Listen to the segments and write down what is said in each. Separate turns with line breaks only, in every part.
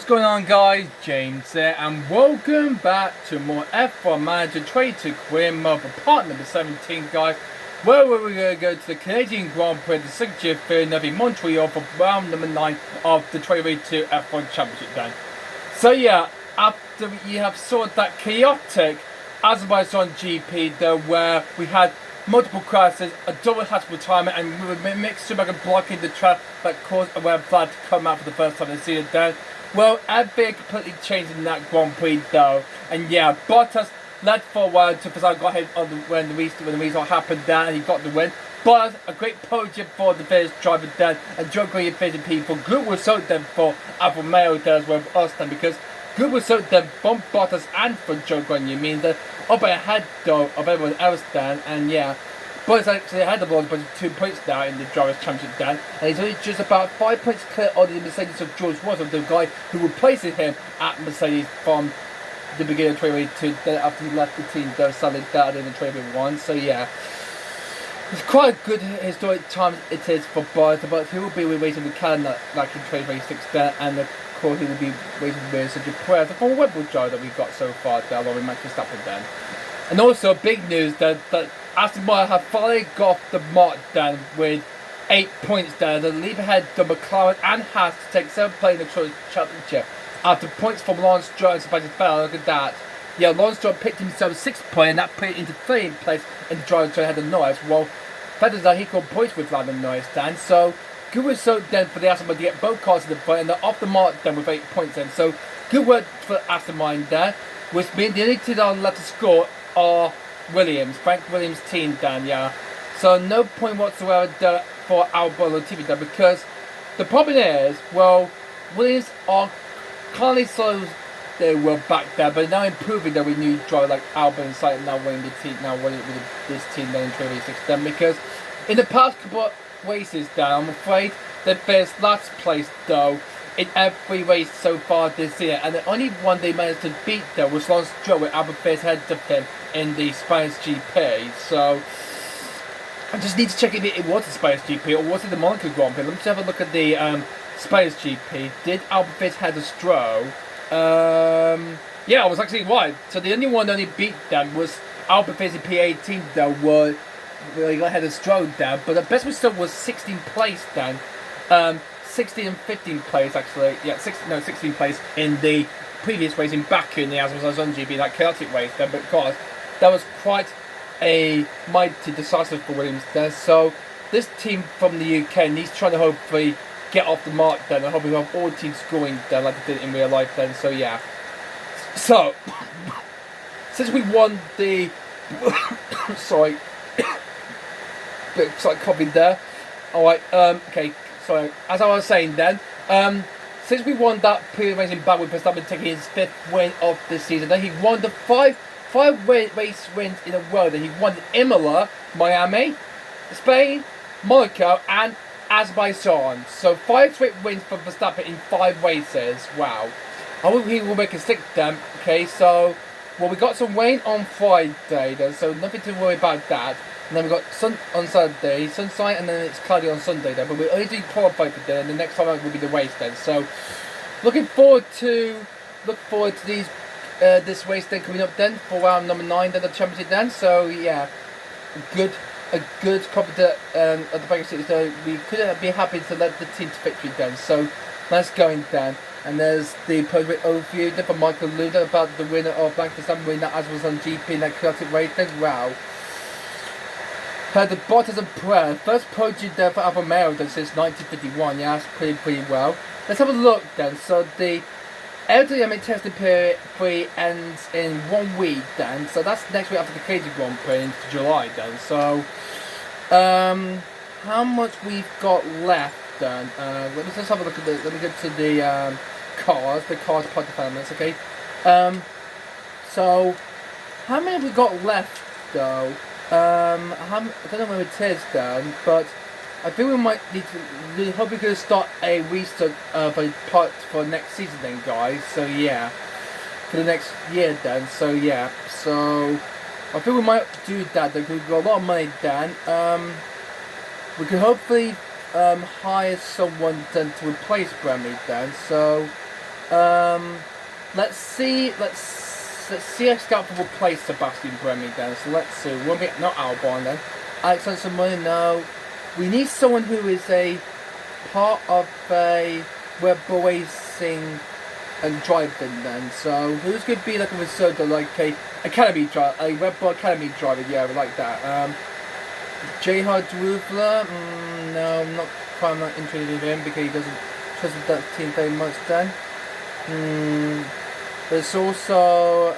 going on, guys? James here, and welcome back to more F1 Manager 22 Career Mode for part number 17, guys, where we're going to go to the Canadian Grand Prix, the Circuit Giles Villneruve in Montreal for round number 9 of the 2022 F1 Championship then. So yeah, after you have saw that chaotic Azerbaijan GP though, where we had multiple crashes, a double hatch retirement, and we were mixed Schumacher blocking the track that caused a red flag to come out for the first time this season then. Well, everything completely changed in that Grand Prix though, and yeah, Bottas led for a while until Verstappen got hit on when the restart happened there, and he got the win. But a great podium for the first driver then, and Joe Green finishing P4. Good result then for Alfa Romeo there as well for us then, because good result then from Bottas and for Joe Green. You mean they're up ahead though of everyone else then, and yeah. But it's actually ahead of us by 2 points now in the Drivers' Championship then, and he's only just about 5 points clear on the Mercedes of George Russell, the guy who replaces him at Mercedes from the beginning of 2022 after he left the team, though sadly died in the 2021. So yeah, it's quite a good historic time it is for both, but he will be racing with Canada like in 2026 there, and of course he will be racing with such a prayer the former Red Bull driver that we've got so far there, along with Max Verstappen then. And also big news that Aston Martin have finally got the mark done with 8 points there. They leave ahead the McLaren and Haas to take 7th place in the championship after points from Lawrence Stroll and Sebastian Vettel. Look at that. Yeah, Lawrence Stroll picked himself 6th point, and that put it into 13th place in the drivers' ahead of Norris. Well, Vettel's that he got points with Lando Norris then. So good result then for the Aston Martin to get both cars in the front, and they're off the mark then with 8 points then. So good work for Aston Martin there, which means the only two that are left to score are Frank Williams' team then, yeah. So no point whatsoever there for Albon TV there, because the problem is, well, Williams are currently slow they were back there, but now improving that we new driver like Albon and Sight now winning the team, now winning with this team then in 2026 then, because in the past couple of races then, I'm afraid they finished last place though in every race so far this year, and the only one they managed to beat there was Lawrence Stroll with Albon Fierce head to him in the Spanish GP. So I just need to check if it was the Spanish GP or was it the Monaco Grand Prix. Let me just have a look at the Spanish GP. Did Albon Fierce head a Stroll? Yeah, I was actually right. So the only one that only beat them was Albon Fierce in P18 though, where he got ahead of Stroll down, but the best result was 16th place then. 16th and 15th place actually, yeah, 16th place in the previous race in Baku in the Azerbaijan GP, that chaotic race there, but God, that was quite a mighty decisive for Williams there. So this team from the UK needs to try to hopefully get off the mark then, and hopefully have all teams scoring there like they did in real life then. So yeah, so since we won the sorry, bit of like coughing there. Alright, okay. So, as I was saying then, since we won that previous race in Baku with Verstappen taking his 5th win of the season, then he won the five race wins in a row. Then he won Imola, Miami, Spain, Monaco, and Azerbaijan. So 5 straight wins for Verstappen in 5 races. Wow. I hope he will make a stick then. Okay, so well, we got some rain on Friday then, so nothing to worry about that. And then we got sun on Saturday, sunshine, and then it's cloudy on Sunday then. But we're only doing qualify for then, and the next time out will be the race then. So looking forward to these this race then coming up then for round number 9 then the championship then. So yeah, a good competent at the back seat. So we could be happy to let the team to victory then. So nice going then. And there's the post-race overview then from Michael Luda about the winner of Max Verstappen winning that Azerbaijan GP in that chaotic race then. Wow. Had the Bottas and Prix, first podium there for Alfa Romeo since 1951. Yeah, that's pretty well. Let's have a look then. So the aerodynamic testing period 3 ends in 1 week then. So that's next week after the Canadian Grand Prix into July then. So how much we've got left then? Let me just have a look at let me go to the cars part developments. Okay. So how many have we got left though? I don't know where it is then, but I think we might need to. We hope we can start a restart for next season then, guys. So yeah, for the next year then. So yeah, so I think we might do that. Then we've got a lot of money then. We can hopefully hire someone then to replace Bremy then. So Let's see a scout will replace Sebastian Bremy then. So let's see. Won't be not Albon then. Alexander Simone, no. We need someone who is a part of a Red Bull Racing and driving then. So who's going to be like a reserve, like a academy driver, a Red Bull Academy driver? Yeah, we like that. J.H. Rufler, no, I'm not interested in him because he doesn't trust that team very much then. There's also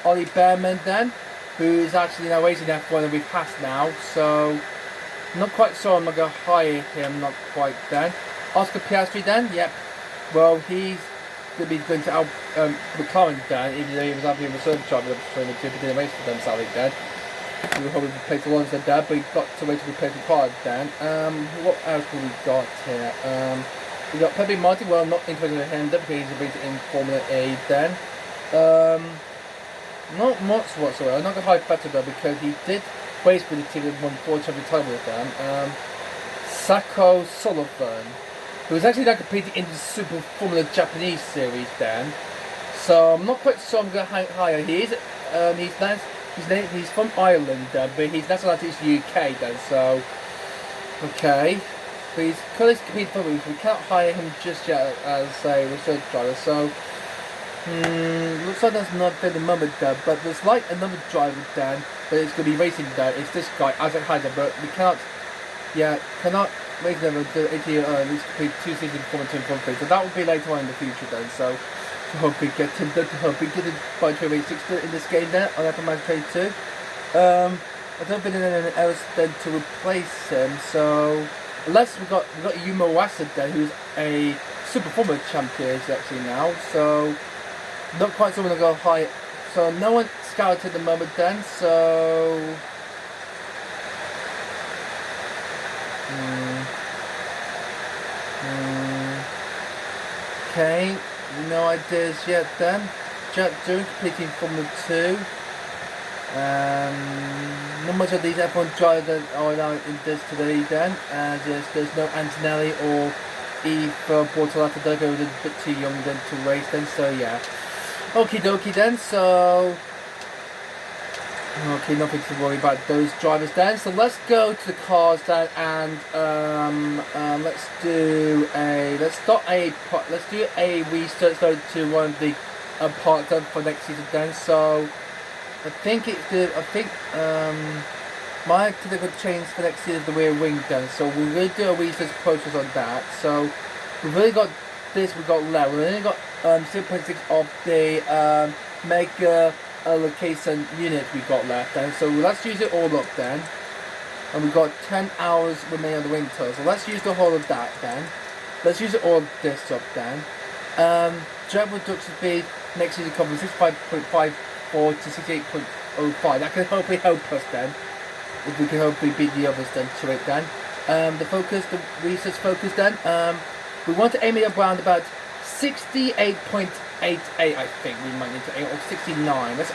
Ollie Behrman then, who is actually now racing F1 and we've passed now, so not quite sure I'm not going to hire him, not quite then. Oscar Piastri then, yep, well he's going to be going to McLaren then, even though he was having a reserve driver between the two, but didn't race for them sadly then. We were hoping to replace Alonso there, but he got to wait to replace McLaren then. What else have we got here? We got Pepe Martin, well not interested in him because he's racing in Formula A then. Not much whatsoever. I'm not going to hire Vettel though because he did race for the team and won 4 champion titles with them. Sako Sullivan, who was actually now competing in the Super Formula Japanese series then. So I'm not quite sure I'm going to hire. He's from Ireland then, but his nationality is UK then, so okay. But he's currently competing for me, so we can't hire him just yet as a research driver, so looks like there's not been a moment there, but there's like another driver then, but it's going to be racing there. It's this guy, Isaac Heiser, but we cannot race them until 80 years old, at least complete 2 seasons Formula 2 and Formula 3, so that will be later on in the future then, so to hope we get him done, to hope we get him by 2016 in this game there, on F1 22. I don't think there's anything else then to replace him, so unless we got Yuma Wasser then, who's a Super Formula champion actually now, so not quite someone to go high. So no one scouted at the moment then, so okay, no ideas yet then. Jack Doon competing Formula 2. Not much of these F1 drivers are now in this today then, as there's no Antonelli or Eva Bortolata, they're a little bit too young then to race then, so yeah. Okie dokie then, so okay, nothing to worry about those drivers then. So let's go to the cars then, and let's do a research though to one of the parts done for next season then. So I think my critical change for next season is the rear wing then. So we're going to do a research process on that. So we've really got this. We've got left. We've only got 0.6 of the mega location unit we got left then, so let's use it all up then, and we've got 10 hours remaining on the winter, so let's use the whole of that then. Let's use all of this up then. Jet production speed next season covers 65.54 to 68.05. That can hopefully help us then, if we can hopefully beat the others then to it then. The research focus then, we want to aim it around about 68.88, I think we might need to aim, or 69. Let's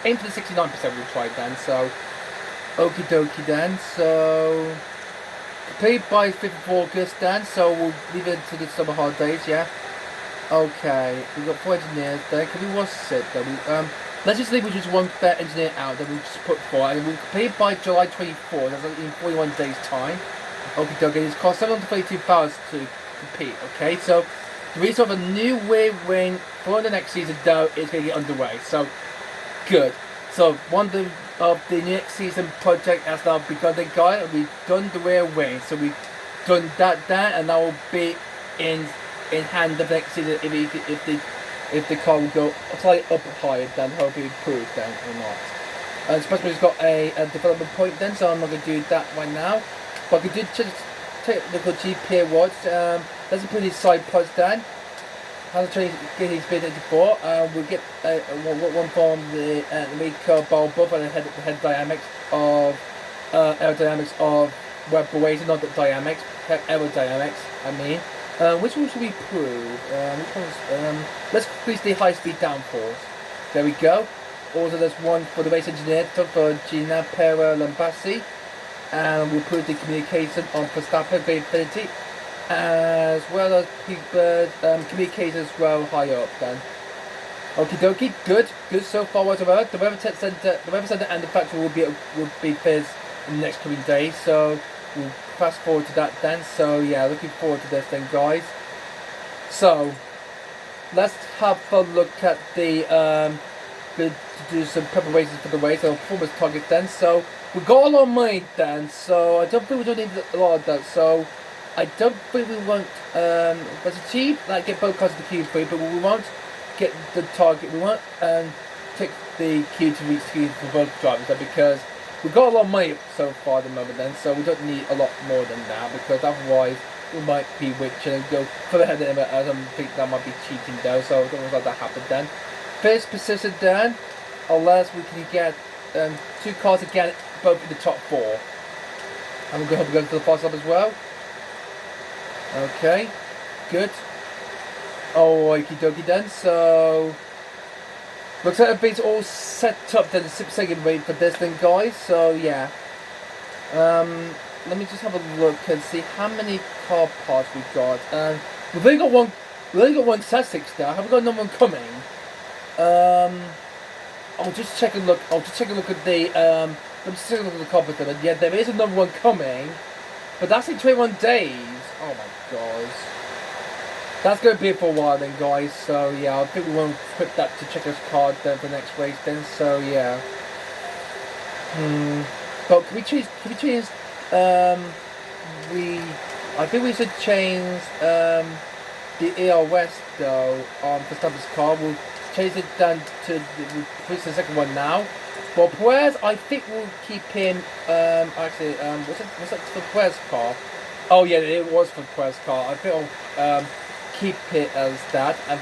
aim for the 69% we'll try then, so okie dokie then, so complete by 5th of August then, so we'll leave it to the summer holidays, yeah. Okay, we've got 4 engineers there, can we what's it then? Let's just leave with just one spare engineer out, then we'll just put 4, and we'll complete by July 24, that's like in 41 days time. Okie dokie, it's cost £732 to compete, okay, so the reason of a new rear wing for the next season though is going to get underway, so good. So one of the next season project has now begun then, guys, and we've done the rear wing, so we've done that there, and that will be in hand of next season if the car will go slightly up higher than hope it improves then or not. And especially it's got a development point then, so I'm not going to do that right now, but I could do just technical GPA watch. Let's put his side pods down. How to get his bid before. We'll get one from the Rico ball above and the head dynamics of aerodynamics of Red Bull Racing, not the dynamics, aerodynamics. I mean, which one should we prove? Which one's? Let's increase the high speed downforce. There we go. Also, there's one for the race engineer for Gina Pera Lambassi. And we'll put the communication on Verstappen, Great Infinity. as well as people communication as well high up then. Okie dokie, good so far whatever. The weather center and the factory will be fizz in the next coming days, so we'll fast forward to that then. So yeah, looking forward to this then, guys. So let's have a look at the to do some preparations for the race, so performance targets then. So we got a lot of money then, so I don't think we don't need a lot of that. So I don't think we won't let's achieve like get both cars of the Q3, but we won't get the target. We won't take the Q to reach Q for both drivers then, because we've got a lot of money so far at the moment then, so we don't need a lot more than that, because otherwise we might be rich and go further ahead of it. I don't think that might be cheating though, so I don't want that happen then. First position then, unless we can get two cars again, both in the top 4. And we're going to go for the fast lap as well. Okay, good. Oh, okie dokie then, so looks like everything's all set up then, the 6-second wait for this thing, guys, so yeah. Let me just have a look and see how many car parts we've got. We've only got one Sussex now. Have we got another one coming? I'll just check a look. I'll just take a look at the let me just take a look at the car parts. Yeah, there is another one coming, but that's in 21 days. Oh my gosh. That's going to be it for a while then, guys. So yeah, I think we won't put that to checker's card then for the next race then. So yeah. But can we change? I think we should change the ERS though on Verstappen's car. We'll change it down to the second one now. Well, Perez, I think we'll keep him. Actually, what's that for Perez's car? Oh yeah, it was for Perez's car. I think I'll keep it as that. And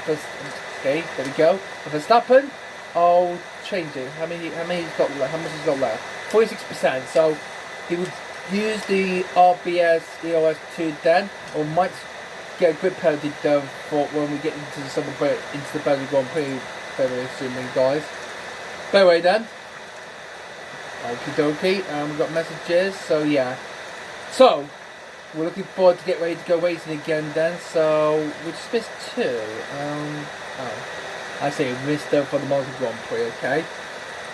okay, there we go. For Verstappen, I'll change it. How many he's got left? How much he's got left? 46%. So he would use the RBS EOS 2 then, or might get a grip penalty though for when we get into the Belgian Grand Prix very soon then, guys. But anyway then, okie dokie, we've got messages, so yeah. So, we're looking forward to get ready to go racing again then, so we just missed 2. I say missed them for the Belgian Grand Prix, okay.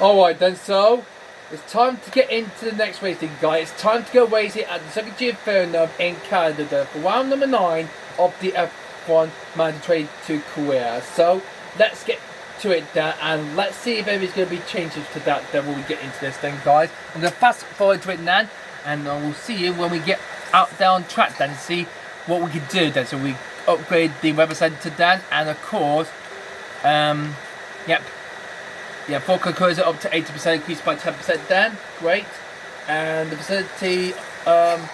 Alright then, so it's time to get into the next racing, guys. It's time to go racing at the Circuit Giles Villneruve in Canada for round number 9 of the F1 Mandatory 2 career. So let's get to it then, and let's see if there's going to be changes to that then when we get into this thing, guys. I'm going to fast forward to it now, and we'll see you when we get out there on track then, see what we can do then. So we upgrade the weather centre then, and of course, yeah, forecast cruise up to 80%, increased by 10% then. Great. And the facility, the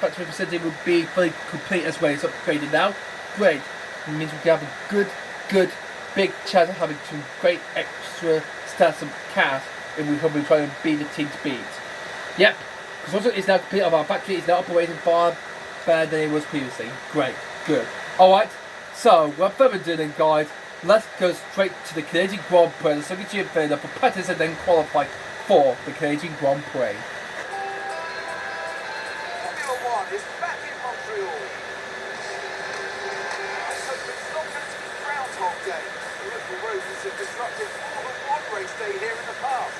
factory facility will be fully complete as well. It's upgraded now. Great. It means we can have a good, big chance of having some great extra stats and cash if we probably try and beat the team to beat. Yep. Because also it's now complete of our factory. It's now operating far better than it was previously. Great. Good. Alright. So, without further ado then, guys, let's go straight to the Canadian Grand Prix, the Circuit Giles Villneruve for practice and then qualify for the Canadian Grand Prix.
Formula 1 is back in Montreal. Let's hope it's not going to be Groundhog Day. The local roads have disrupted more than one race day here in the past.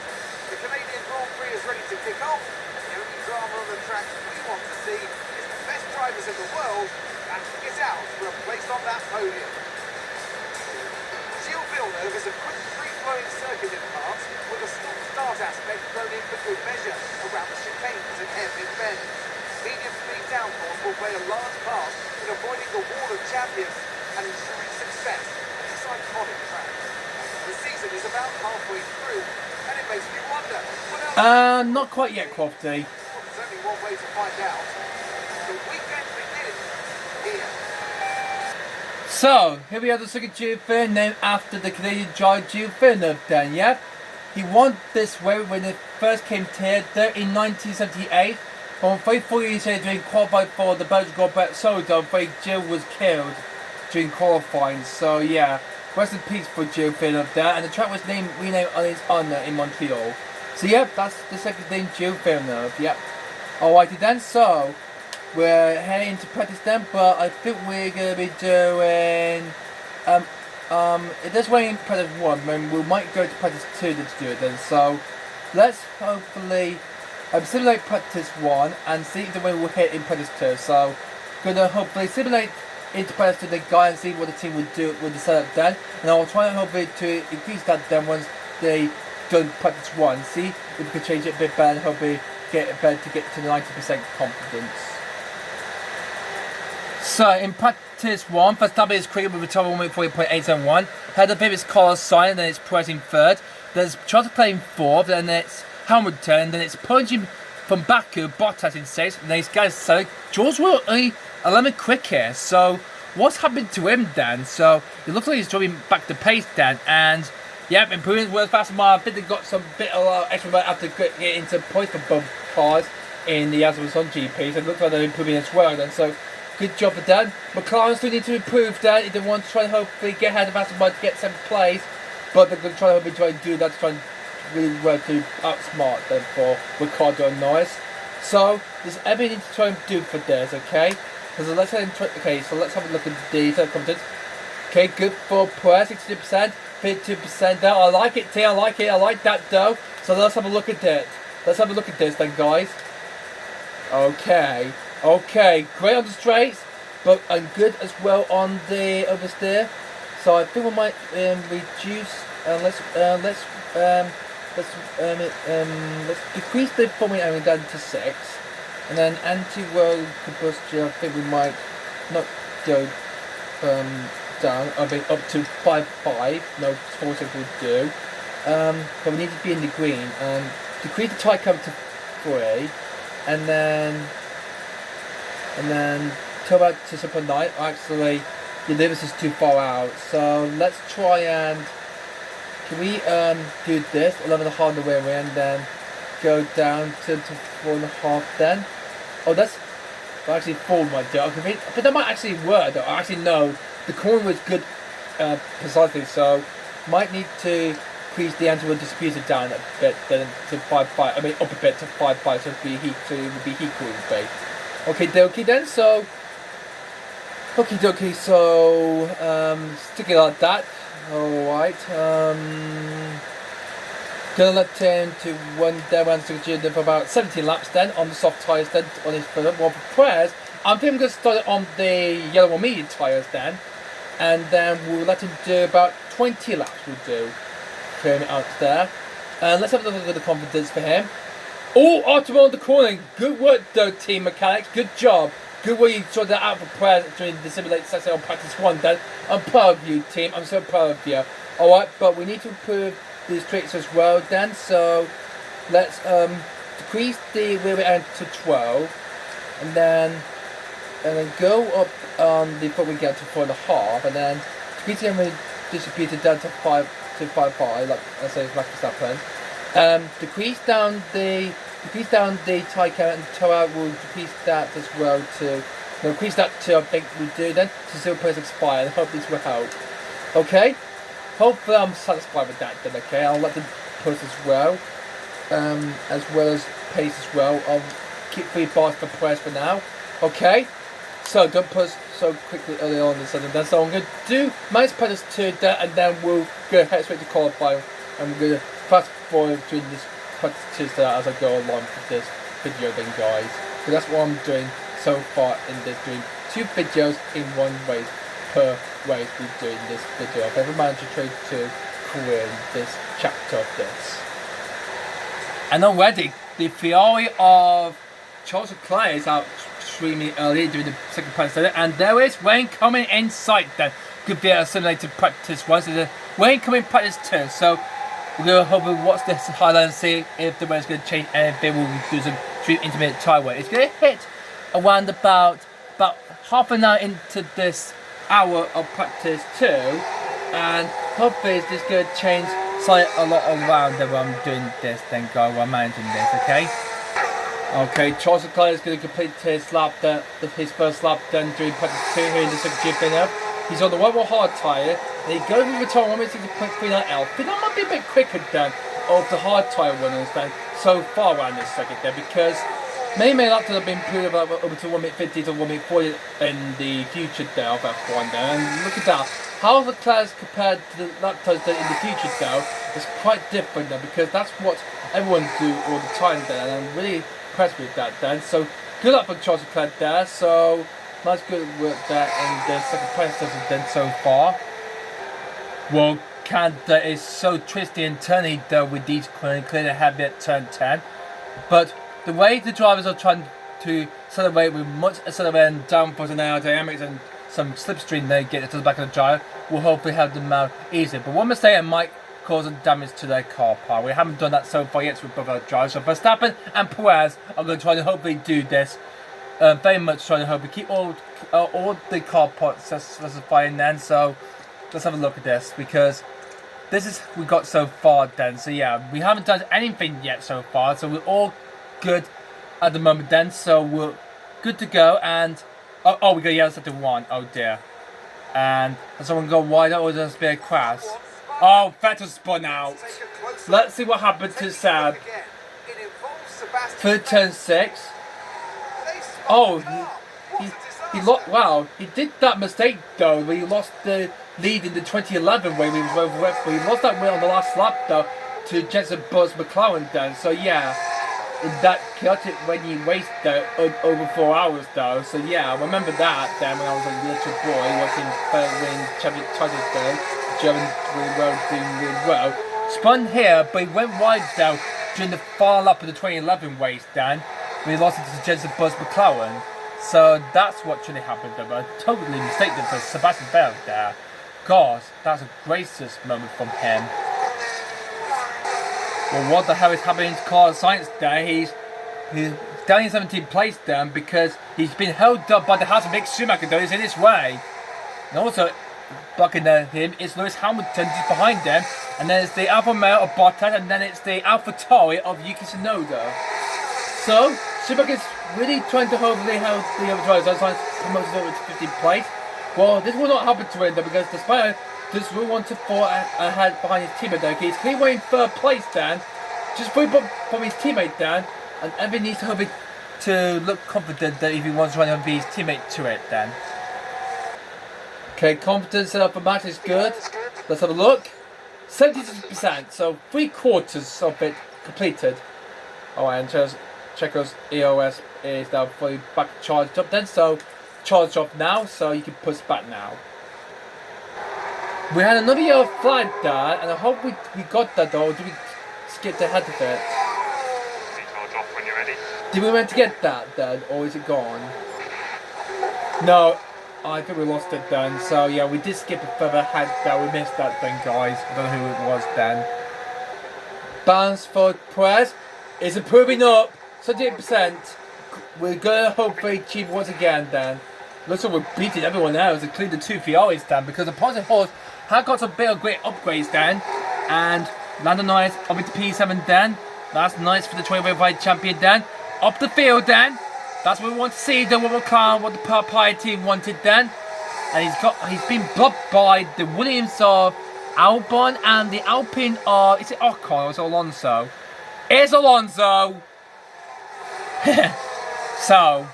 The Canadian Grand Prix is ready to kick off. The only drama on the track we want to see is the best drivers in the world and get out for a place on that podium. Giles Villneruve is a quick, free-flowing circuit in parts, with a stop-start aspect thrown in for good measure around the chicanes and hairpin bends. Medium-speed downforce will play a large part in avoiding the wall of champions and ensuring success on this iconic track. The season is about halfway through, and it makes me wonder, what else...
Not quite yet, Crofty.
Well, there's only one way to find out. The weekend begins here.
So, here we have the Circuit Giles Villneruve named after the Canadian giant Giles Villneruve then, yeah? He won this way when it first came to here in 1978. On 34 years here during qualifying for the Belgian Grand Prix at Soledad, where Giles was killed during qualifying. So yeah, rest in peace for Giles Villneruve there, and the track was renamed on his honour in Montreal. So yeah, that's the second name, Giles Villneruve, yep. Alrighty then, so we're heading to practice then, but I think we're going to be doing, it does weigh in practice 1, then we might go to practice 2 to do it then, so let's hopefully simulate practice 1 and see the way we'll hit in practice 2, so gonna hopefully simulate into practice 2 the guy and see what the team would do with the setup then, and I'll try and hopefully to increase that then once they done practice 1, see if we can change it a bit better and hopefully get it better to get to the 90% confidence. So in practice 1, first up is cricket with a total 1.871. Head of him is Carlos Sainz, and then it's Press in 3rd. There's Charles playing 4th, then it's Hamilton, and then it's punching from Baku, Bottas in 6th, and then it's Giles Villneruve. George will only 11 quick here, so what's happened to him then? So it looks like he's dropping back the pace then, and yep, improving world fast mile. I think they got some bit of extra work after getting into points for both cars in the Azerbaijan GP, so it looks like they're improving as well then, so good job for Dan. McLaren still need to improve that. They want to try and hopefully get ahead of Aston Martin to get 7th place, but they're going to try and do that to try and really work to outsmart them for Ricciardo and Norris. So there's everything to try and do for this, okay? So let's have a look at the confidence. Okay, good for Press, 62%, 52% there. I like it, T. I like it. I like that though. So let's have a look at it. Let's have a look at this then, guys. Okay, great on the straights, but I'm good as well on the oversteer. So I think we might reduce. Let's decrease the forming area down to 6, and then anti-roll combustion. I think we might not go down. I mean up to 5.5. No, 4.6 will do. But we need to be in the green. Decrease the tie cover to 3, and then till about to 7.9. Actually, the limit is too far out. So let's try and can we do this 11.5 on the way away and then go down to 4.5 then? Oh, that's actually 4 might do. Okay, but that might actually work though. I actually know the corner was good precisely, so might need to increase the anti-roll distributor down a bit then to 5.5. I mean up a bit to 5.5, so it would be heat cooling bait. Okay, dokie then. So okie dokie. So stick it like that. Alright, gonna let him to one Circuit for about 17 laps then on the soft tyres then on his front. Well, for Press, I'm going to start it on the yellow or medium tyres then, and then we'll let him do about 20 laps. We'll do for him out there. And let's have a look at the confidence for him. Oh, optimal on the corner. Good work though, team mechanics. Good job. Good way you sorted that out for Press during the simulated session on practice 1 then. I'm proud of you, team. I'm so proud of you. Alright, but we need to improve these tricks as well then. So let's decrease the wheel end to 12, and then go up on the foot we get to 4.5, and then decrease the wheel distributed down to 5.5, like I say, like Verstappen. Decrease down the tie count and toe out. Will decrease that as well to increase that to I think we do then to 0.65, and hope this will help. Okay, hopefully I'm satisfied with that then. Okay, I'll let them push as well as pace as well. I'll keep 3 bars for Press for now. Okay, so don't push so quickly early on this and then. So I'm going to do minus practice 2 there, and then we'll go head straight to qualifying, and we're going to fast forward during this practice as I go along with this video then, guys. So that's what I'm doing so far in this, doing 2 videos in 1 race per race we do in this video. I've ever managed to trade to career in this chapter of this. And already the Ferrari of Charles Leclerc is out extremely early during the second practice, and there is rain coming in sight then. Could be a simulated practice 1, so the rain coming practice 2. So we're going to hopefully watch this highlight and see if the weather's going to change anything. We'll do some intermittent tyre wear. It's going to hit around about half an hour into this hour of practice 2, and hopefully it's just going to change slightly a lot around while I'm doing this then, guys, while I'm managing this, okay? Okay, Charles Leclerc is going to complete his lap, his first lap done during practice 2 here in the Circuit Giles Villneruve. He's on the one more hard tyre, and he goes with the tyre 1.60.39L. I think that might be a bit quicker than of the hard tyre winners then so far around this second there, because Maybe lap times have been improved about over to 1 minute 50 to 1 minute 40 in the future there of F1 there. And look at that. How the class compared to the lap times in the future though is quite different there, because that's what everyone do all the time there, and I'm really impressed with that then. So good luck for Charles Leclerc there. So nice good work there in the second place then so far. Well, Canada is so twisty and turny though with these clearly heavy at turn 10. But the way the drivers are trying to accelerate with much accelerating downforce and aerodynamics and some slipstream they get to the back of the gyro will hopefully help them out easier. But one mistake might cause damage to their car part. We haven't done that so far yet with both our drivers. So Verstappen and Perez are going to try to hopefully do this. Very much trying to hopefully keep all the car parts specifying then. So let's have a look at this, because this is we got so far then. So yeah, we haven't done anything yet so far. So we're all good at the moment then. So we're good to go. And oh we got yellow sector 1. Oh dear. And someone go wide. Or there's be a crash. Oh, Vettel spun out. Let's see what happened to Seb. Third turn 6. Oh, he lost. Wow, he did that mistake though, where he lost the lead in the 2011 way. He was over, but he lost that win on the last lap though to Jensen Buzz McLaren then. So yeah, in that chaotic when you waste over 4 hours though. So yeah, I remember that then when I was a little boy watching win champion titles though. German doing really well. Spun here, but he went wide though during the far lap of the 2011 race then, when he lost it to Jensen Buzz McLaren. So that's what should have happened though. But I totally mistaken for Sebastian Vettel there. Gosh, that's a gracious moment from him. Well, what the hell is happening to Carlos Sainz there? He's down in 17th place then, because he's been held up by the house of Mick Schumacher though. He's in his way. And also blocking him is Lewis Hamilton just behind them, and then it's the Alfa Romeo of Bottas, and then it's the Alfa Tauri of Yuki Tsunoda. So Schumacher's really trying to hopefully help the other drivers. Sainz promoted over to 15th place. Well, this will not happen to him though, because despite this will want to fall ahead behind his teammate though. He's clearly in 3rd place then, just from his teammate then, and everyone needs to hope to look confident that if he wants to run his teammate to it then. Okay, confidence set up for match is good. Let's have a look. 76%, so 3/4 of it completed. Oh, and Checo's EOS is now fully back charged up then, so charged off now, so you can push back now. We had another yellow flag there, and I hope we got that though, or did we skip ahead of it?
Charge off when you're ready.
Did we meant to get that then, or is it gone? No. I think we lost it then, so yeah, we did skip a further ahead there, we missed that then guys, I don't know who it was then. Balance for Press is improving up, 78%, we're going to hopefully achieve once again then. Looks like we're beating everyone else, including the 2 Ferraris then, because the positive horse had got some bit of great upgrades then, and Lando Norris up into P7 then, that's nice for the 2025 champion then, up the field then. That's what we want to see then, what the Prix team wanted then. And he's been blocked by the Williams of Albon and the Alpine of, is it Ocon or is it Alonso? It's Alonso! So,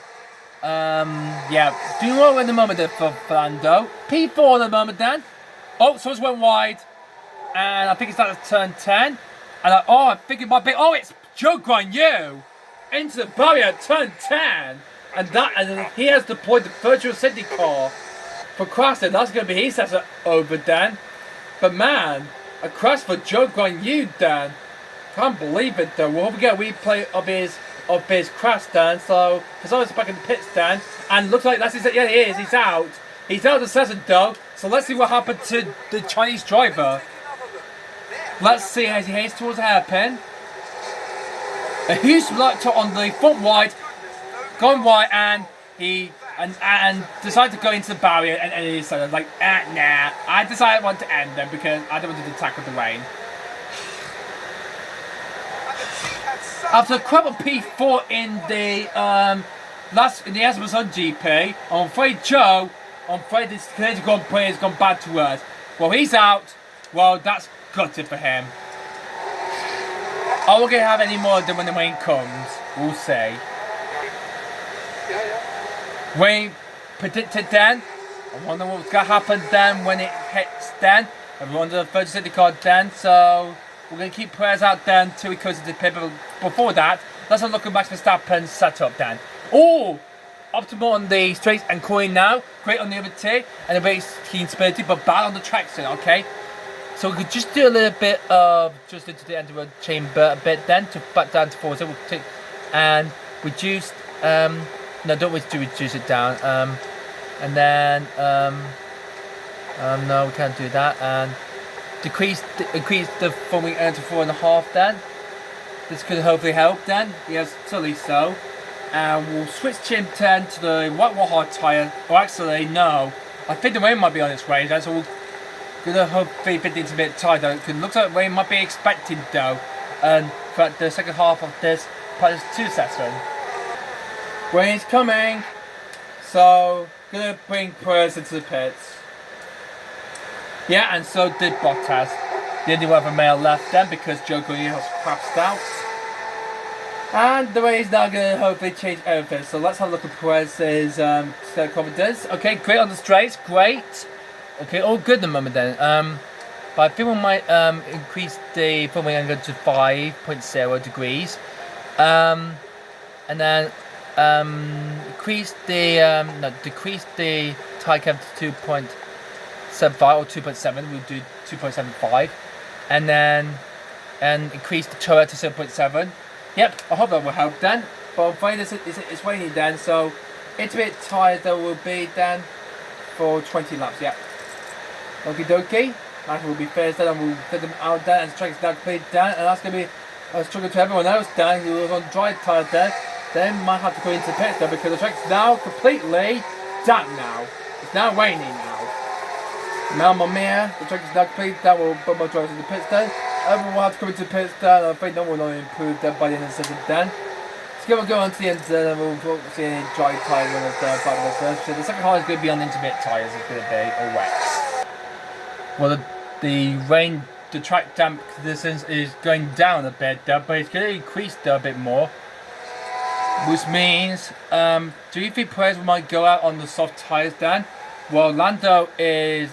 yeah, doing well in the moment there for Lando. P4 at the moment then. Oh, someone's went wide. And I think it's at turn 10. And I think it might be, oh, it's Joe Guan Yu! Into the barrier at turn 10, and he has deployed the virtual safety car for Crafton. That's going to be his set over then. But man, a crash for Joe Guan Yu then. Can't believe it though. We'll get a replay of his crash then. So Fazzara's back in the pits then, and looks like that's his. Yeah, he is. He's out. He's out of the session though. So let's see what happened to the Chinese driver. Let's see as he heads towards the hairpin. A huge selector on the front wide, gone wide, and he decided to go into the barrier, and he said like, nah. I decided I want to end them because I don't want to tackle the rain. After a crap of P4 in the Azerbaijan GP, I'm afraid this Canadian Grand Prix has gone bad to us. Well, he's out. Well, that's gutted for him. Are we going to have any more than when the rain comes? We'll see. Wayne predicted then. I wonder what's going to happen then when it hits then. Everyone under the 30 city card then. So we're going to keep prayers out then until we close the pit. But before that, let's have a look at Max Verstappen's setup then. Oh! Optimal on the straights and coin now. Great on the other two. And a very keen stability, but bad on the traction, okay? So we could just do a little bit of just into the end of the chamber a bit then to back down to 4. So we'll take and reduce no, don't reduce it down. And then no, we can't do that. And increase the foaming end to 4.5 then. This could hopefully help then. Yes, totally so. And we'll switch Chim 10 to the white wall hard tyre. Or actually, no. I think the rain might be on its way then, so we're gonna hopefully fit into a bit tighter. It looks like rain might be expected though. And for the second half of this practice 2 session. Rain's coming. So gonna bring Perez into the pits. Yeah, and so did Bottas. The only other male left then because Joe has passed out. And the race now going to hopefully change everything. So let's have a look at Perez's confidence. Okay, great on the straights, great. Okay, all good at the moment then. But I think we might increase the foaming angle to 5.0 degrees. And then decrease the tire cam to 2.75 or 2.7. We'll do 2.75. And then increase the turret to 7.7. Yep, I hope that will help then. But I'm afraid it's raining then, so it's a bit tired there will be then for 20 laps, yeah. Okie dokie. That will be first then, and we'll fit them out then, and the track's now complete down, and that's going to be a struggle to everyone else down who was on dry tire there. They might have to go into the pits though, because the track's now completely damp now. It's now raining now. Mamma mia, the track is now complete, that will put my drivers in the pits then. Everyone will have to come into the pits then. I think no one will improve then by the end of the session then. Let's go on to the end then, and we'll see any dry tyre runners there back of the first. So the second half is going to be on intermediate tyres, it's going to be all wet. Well, the rain, the track damp conditions is going down a bit there, but it's going to increase there a bit more. Which means, do you think Perez might go out on the soft tyres then? Well, Lando is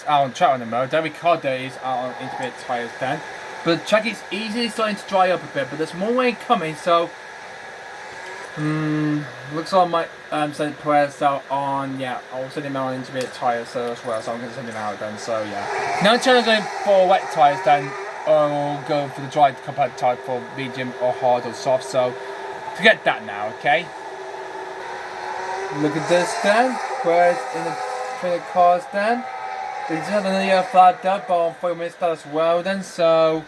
out on track on the moment. Then Ricciardo is out on intermediate tyres then. But the track is easily starting to dry up a bit, but there's more rain coming, so looks like I might send Perez out on, yeah, I'll send him out on intermediate tyres so as well, so I'm going to send him out then, so yeah. Now instead of going for wet tyres then, I'll go for the dry compact tyre for medium or hard or soft, so forget that now, okay? Look at this then, Perez in the trainer cars then. They just had another flag up, but on 4 minutes as well then, so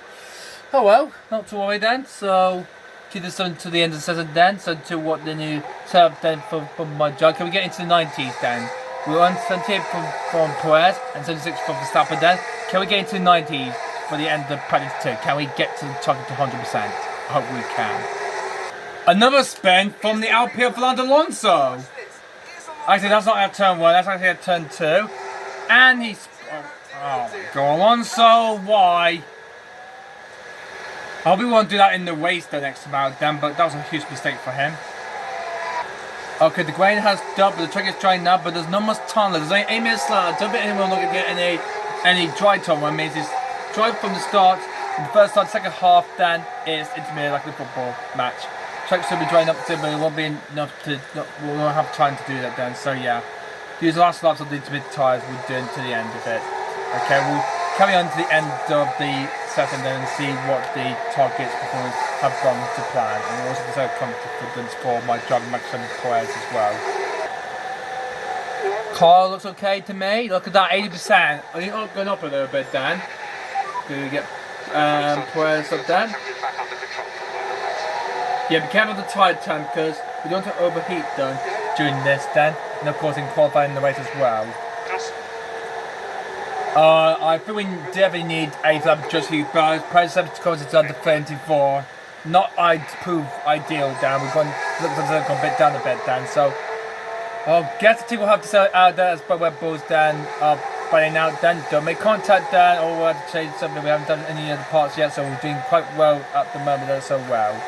oh well, not to worry then, so keep this on to the end of the session then, so to what the new setup then for my job. Can we get into the 90s then? We're on 78 from Perez and 76 from Verstappen then. Can we get into the 90s for the end of the practice 2? Can we get to the target to 100%? I hope we can. Another spin from the Alpine of Fernando Alonso. Actually, that's not at turn 1, that's actually at turn 2. And he's... Oh my god, Alonso, why? I hope we won't do that in the race the next time out then, but that was a huge mistake for him. Okay, the grain has dubbed, the track is dry now, but there's not much time left. There's only 8 minutes left. I don't think anyone will get any dry time. What means is dry from the start, from the first start, second half, then it's intermediate like the football match. Track should be drying up too, but it won't be enough to, we won't have time to do that then, so yeah. These last laps of the intermediate tyres we'll do until the end of it. Okay, we'll carry on to the end of the session then and see what the targets performance have gone to plan, and we'll also deserve confidence for my driving Max and Perez as well. Car looks okay to me. Look at that, 80%. I think I'm going up a little bit then. Do we get Perez up then? Yeah, be careful of the tyre time because we don't want to overheat then during this then, and of course in qualifying the race as well. I think we definitely need a flap just for Perez because it's under 24. Not ideal down. We've gone a bit down a bit then, so I guess the team will have to sell it out there as by Red Bulls then by now then. Don't make contact then, or we'll have to change something. We haven't done any other parts yet, so we're doing quite well at the moment so well.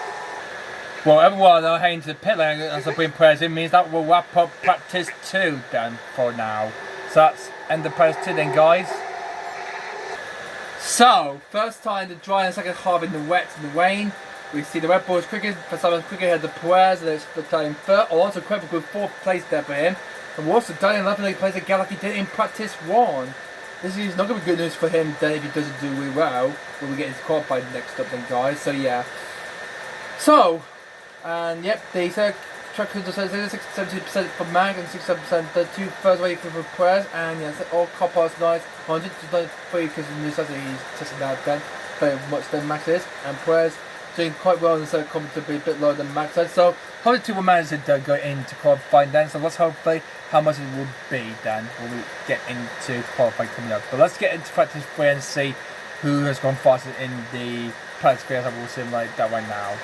Well, everyone are heading to the pit lane as I bring prayers in means that we'll wrap up practice 2 then for now. So that's end of practice 2 then, guys. So, first time to dry and second half in the wet and the rain. We see the Red Bulls quicker, for some quicker had the Perez and it's the third. Also, quite a good 4th place there for him. And we're also done in 11th place again like he did in practice 1. This is not going to be good news for him then if he doesn't do really well when we get into qualified next up then, guys. So, yeah. So, and yep, they said track 70% for Mag and 67% the 2 first way for Perez, and yes, all car parts nice. 100 to 93 because the new Saturday he's testing out then very much than Max is, and Perez doing quite well and so coming to be a bit lower than Max said. So hopefully 2 will manage to go into qualifying then. So let's hopefully how much it will be then when we get into qualifying coming up. But let's get into practice 3 and see who has gone faster in the practice 3 as I will seem like that right now.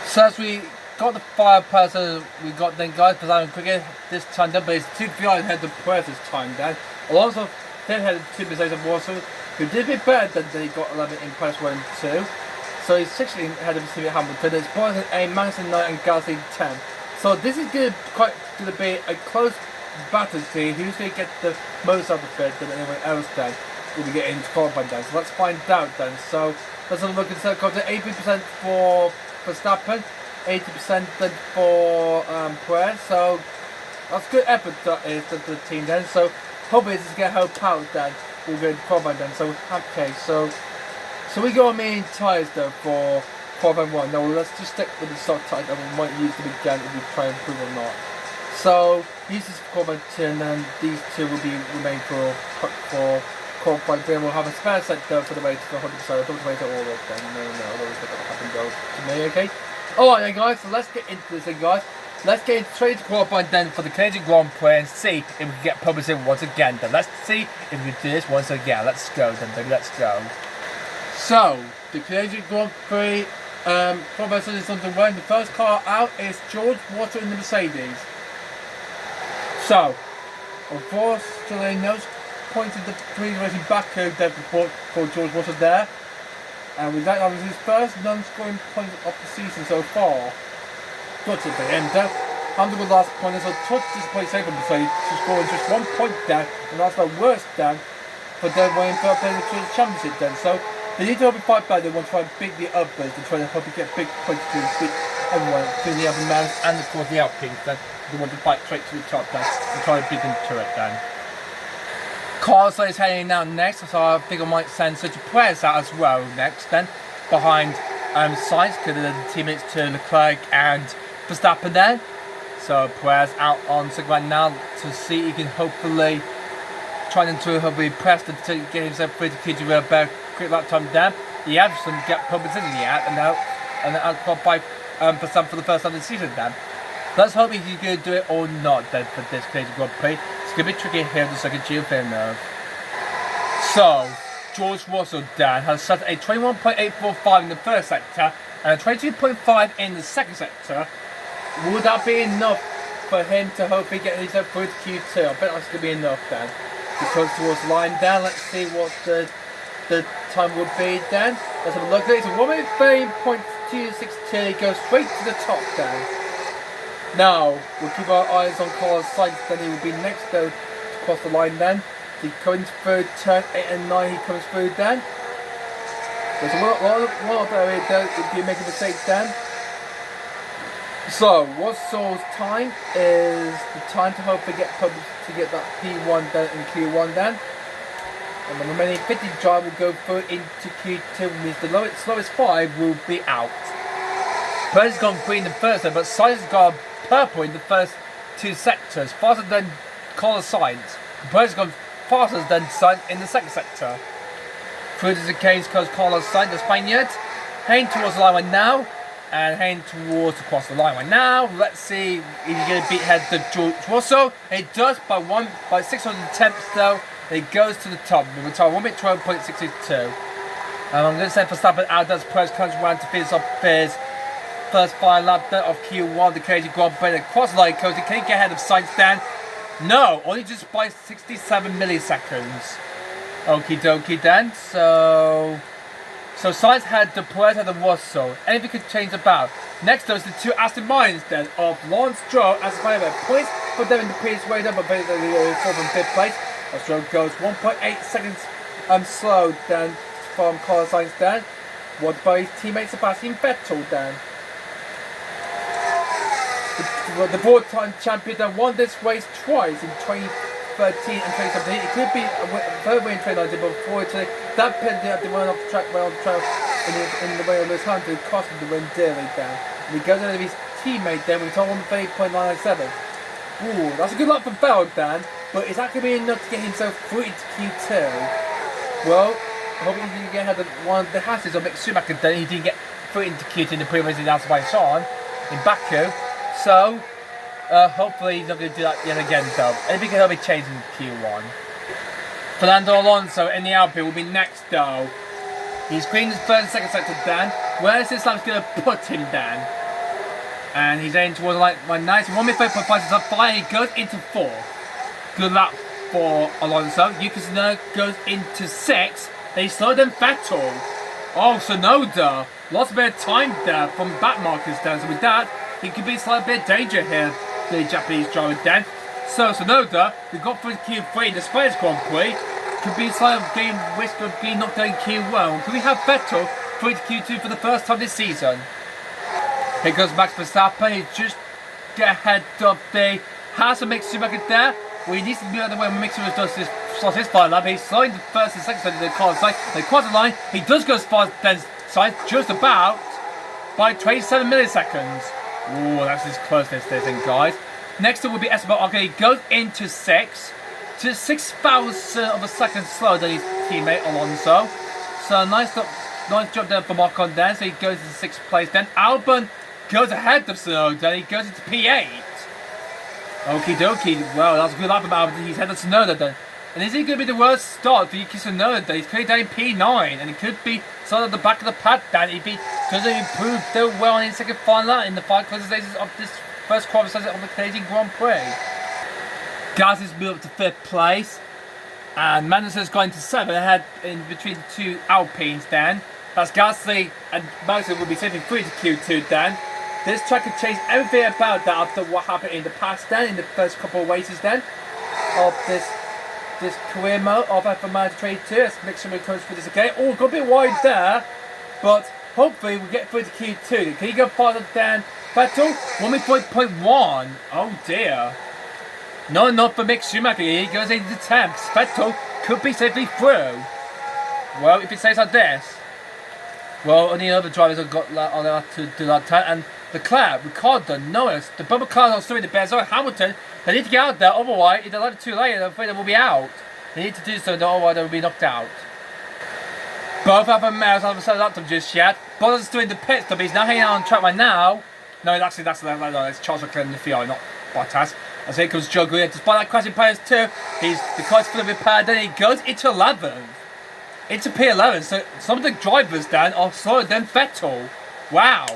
So as we got the 5 person, we got then guys for quicker this time down, but it's 2 behind head of Perez this time down. Alonso then had 2 mistakes of Warsaw, who did a bit better than they got 11 in press 1 and 2. So he's 16 ahead of Stevie Hamilton. There's points in 8, Magnussen 9 and Gasly 10. So this is going to be a close battle to see who's going to get the most out of it than anyone else then. We'll be getting into qualifying then. So let's find out then. So let's have a look at the circle. 80% for Verstappen, 80% then for Perez. So that's good effort that is to the team then. So hopefully this is going to help out then. We'll go into qualifying then. So okay, so we go on main tyres though for 5 and 1. No, let's just stick with the soft tyre that we might use them again if we try and improve or not. So these is qualifying 2 and then these 2 will be remain for qualifying 3 and we'll have a spare set though for the race for 100%. I don't wait all of them. No, otherwise that happen though to me, okay? Alright then guys, so let's get into this then guys. Let's get straight to qualifying then for the Canadian Grand Prix and see if we can get published in once again then. Let's see if we can do this once again. Let's go then baby, let's go. So, the Canadian Grand Prix qualifying is underway. The first car out is George Russell in the Mercedes. So, of course, Chile pointed the pre-racing Baku there for George Russell there. And with that, was his first non-scoring point of the season so far. Got to the end there. Under the last point, so touch this point safe on the Mercedes to score just 1 point down, and that's the worst down for them winning third place of the championship then. So they need to hope fight back. They want to try and beat the others. They try to hope to get big points to beat everyone, including the other men and of course the Alpines. Then they want to fight straight to the top then and try to beat them to it then. Carlos is heading out next, so I think I might send such a Perez out as well next then, behind Sainz, because the teammates to Leclerc and Verstappen then. So Perez out on second right now to see he can hopefully trying to hopefully press to get himself through to keep a better quick lap time down. He has some get publicity yet and out by Verstappen for the first time this season then. Let's hope he's going to do it or not then for this Canadian Grand Prix. It's going to be tricky here in the Circuit Giles Villneruve. So, George Russell Dan has set a 21.845 in the first sector and a 22.5 in the second sector. Would that be enough for him to hopefully get himself through to Q2? I bet that's going to be enough then. Because towards the line down, let's see what the time would be then. Let's have a look at it. It's a 1:30.262. It goes straight to the top then. Now, we'll keep our eyes on Carlos Sainz, then he will be next though to cross the line then. He comes through turn 8 and 9, he comes through then. There's a lot there if you make a mistake then. So, Russell's time is the time to hopefully get published to get that P1 then and Q1 then. And the remaining 50 drive will go through into Q2, which means the slowest 5 will be out. Perez has gone green in the first one, but Sainz has got purple in the first 2 sectors, faster than Carlos Sainz. Perez has gone faster than Sainz in the second sector. Through to the case because Carlos Sainz, the Spaniard, heading towards the line right now, and heading towards across the line right now. Let's see if he's going to beat head to George Russell. It does by 600 tenths though. It goes to the top. The retire 1:12.62. I'm going to say Verstappen out as Perez comes around to finish off his first 5 lap of Q1, the Canadian Grand Prix. Across the line goes. He can't get ahead of Sainz then. No, only just by 67 milliseconds. Okie dokie then. So So Sainz had the Perez and the Russell. Anything could change about. Next up is the two Aston Martins then of Lawrence Stroll as Spider-Man points, put them in the previous way up, but the 4th and 5th place. Stroll goes 1.8 seconds slow then from Carlos Sainz then. What by his teammate Sebastian Vettel then. The four-time champion that won this race twice in 2013 and 2017. It could be a third win in 2019, but before that penalty at the run off the track, in the way of Lewis Hamilton, cost him the win dearly then. And he goes over his teammate then with a total of 8.997. Ooh, that's a good luck from Vettel then, but is that going to be enough to get himself through into Q2? Well, hopefully he didn't get one of the hashes of Mick Schumacher then. He didn't get through into Q2 in the previous announced by Sean in Baku. So, hopefully he's not going to do that yet again though. Anything can help me change in Q1. Fernando Alonso in the Alpine will be next though. He's green his first and second sector Dan. Where's this lap's going to put him Dan? And he's aiming towards like my nice 1.5 up 5. He goes into 4th. Good luck for Alonso. Yuki Tsunoda goes into 6th. They slowed down Vettel. Oh, Tsunoda lost a bit of time there from back markers down. So with that, he could be a slight bit of danger here, the Japanese driver then. So Tsunoda, who got through Q3 in the Spanish Grand Prix, could be a slight risk of being knocked out in Q1. Could we have Vettel through to Q2 for the first time this season? Here goes Max Verstappen. He's just ahead of the Haas of Mick Schumacher there. Well, he needs to be out of the way when Mick Schumacher does his final lap. He's slowing the first and second side of the car side. They cross the line. He does go as far as then side, just about by 27 milliseconds. Ooh, that's his closeness there, thing, guys. Next up will be Esteban Ocon. He goes into 6th, to 6,000 of a second slower than his teammate Alonso. So nice job there from Ocon then. So he goes into 6th place. Then Albon goes ahead of Tsunoda. He goes into P8. Okie dokie. Well, that's a good lap about Albon. He's ahead of Tsunoda then. And is it going to be the worst start for Yuki Tsunoda? He's currently down in P9, and it could be sort of the back of the pad down if he doesn't improve so well in the second final in the final closing stages of this first qualification of the Canadian Grand Prix. Gasly's moved up to 5th place, and Magnussen's gone into 7th, ahead in between the two Alpines then. That's Gasly and Magnussen will be safely through to Q2 then. This track could change everything about that after what happened in the past then, in the first couple of races then, of this career mode of F1 Manager 22. Let's make sure we comes through this again. Oh, got a bit wide there, but hopefully we'll get through to Q2. Can you go farther than Vettel? 1.1. Oh dear. Not enough for Mick Schumacher. He goes into the 10th. Vettel could be safely through. Well, if it stays like this, well, only other drivers have got to do that time. And Leclerc, Ricardo, Norris, the bumper cars are still in the best. Hamilton, they need to get out there. Otherwise, if they're left too late, I'm afraid they will be out. They need to do so, otherwise they will be knocked out. Both have a mouse. I haven't set up them just yet. Bottas is still in the pit stop. He's now hanging out on track right now. No, actually, it's Charles Leclerc in the field, not Bottas. As here comes Joe Green. Despite that crash in Paris too, the car's fully repaired. Then he goes into 11th. Into P11. So some of the drivers then are slower than Vettel. Wow.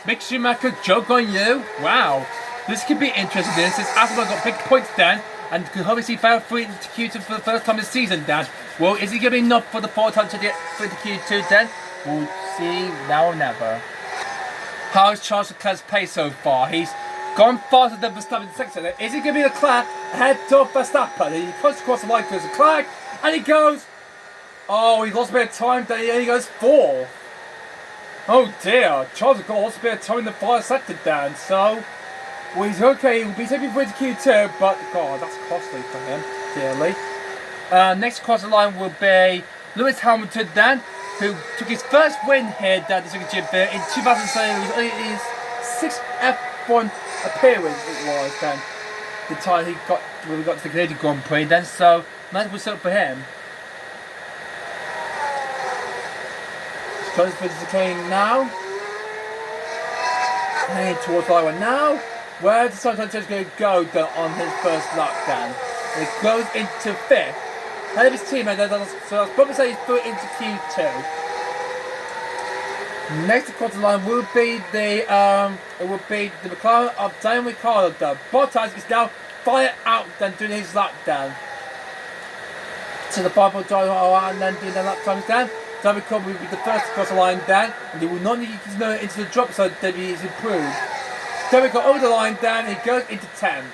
Mick Schumacher, joke on you. Wow. This could be interesting then, since Aston got big points then, and could hopefully see Vettel through into Q2 for the first time this season then. Well, is he going to be enough for the 4 time to get through to Q2 then? We'll see now or never. How is Charles Leclerc's pace so far? He's gone faster than Verstappen in the second sector. Is it going to be Leclerc ahead of Verstappen? He comes across the line towards Leclerc, and he goes... Oh, he lost a bit of time, then he goes 4th. Oh dear, Charles Leclerc lost a bit of time in the 4th sector then, so... Well, he's okay, he'll be taking through to Q2, but God, that's costly for him, dearly. Next across the line will be Lewis Hamilton then, who took his first win here at the Circuit Giles Villneruve in 2007. It was his 6th F1 appearance it was then, the time when we got to the Canadian Grand Prix then, so nice result for him. Close for the chicane now. Heading towards the line now. Where the Sun Sanchez going to go on his first lap then? It goes into 5th. Head of his teammate, so I was probably say he's put into Q2. Next across the line will be the McLaren of Daniel Ricciardo. Bottas is now fire out then doing his lap down. So the 5-point driver and then doing their lap times down. David Cobb will be the first to cross the line down, and he will not need to know into the drop zone. Debbie is improved. David got over the line down, and he goes into 10th.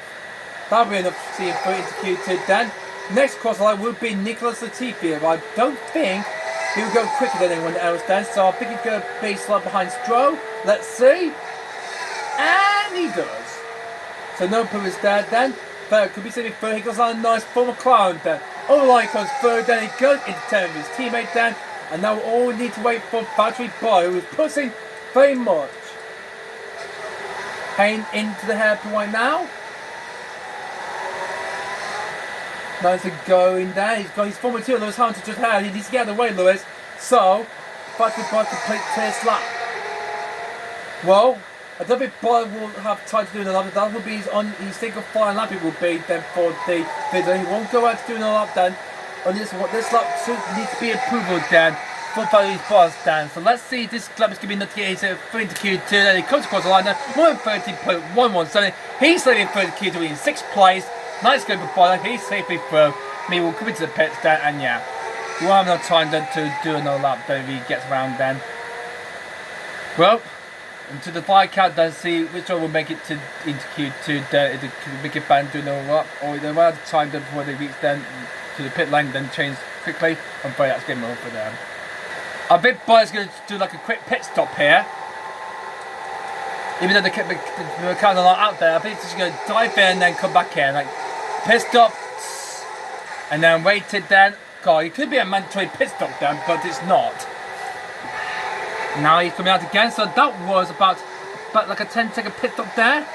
That'll be enough to see him through into Q2 then. Next cross the line will be Nicholas Latifi, but I don't think he will go quicker than anyone else then, so I think he's going to be slightly behind Stroh. Let's see. And he does. So no problems there then. But could be sitting third. He goes on a nice former clown then. Over the line comes third, then he goes into 10th with his teammate then. And now we all need to wait for Battery Boy, who is pushing very much. Heading into the hairpin right now. Nice to go in there. He's got his former two. Lewis Hunter just had. He needs to get out of the way, Lewis. So, Battery Boy complete his lap. Well, I don't think Boy will have time to do another lap. That will be his single final lap. It will be then for the video. He won't go out to do another lap then. On this lap should need to be approval then for Battery's boss then. So let's see if this lap is going to be not getting through into Q2. Then he comes across the line then. 1:30.117. He's leading through into Q2 in 6th place. Nice go for Boy. He's safely through. Me will come into the pits then, and yeah, we won't have enough time then to do another lap then if he gets around then. Well, into the fire count then, see which one will make it into Q2 then, if they make it back and do another lap, or they will have time then before they reach then to the pit lane, then change quickly. I'm afraid that's game over for them. I think Boy's going to do like a quick pit stop here. Even though they kept the count a lot out there, I think he's just going to dive in and then come back in. Like, pit stop, and then waited then. God, it could be a mandatory pit stop then, but it's not. Now he's coming out again, so that was about like a 10-second pit stop there.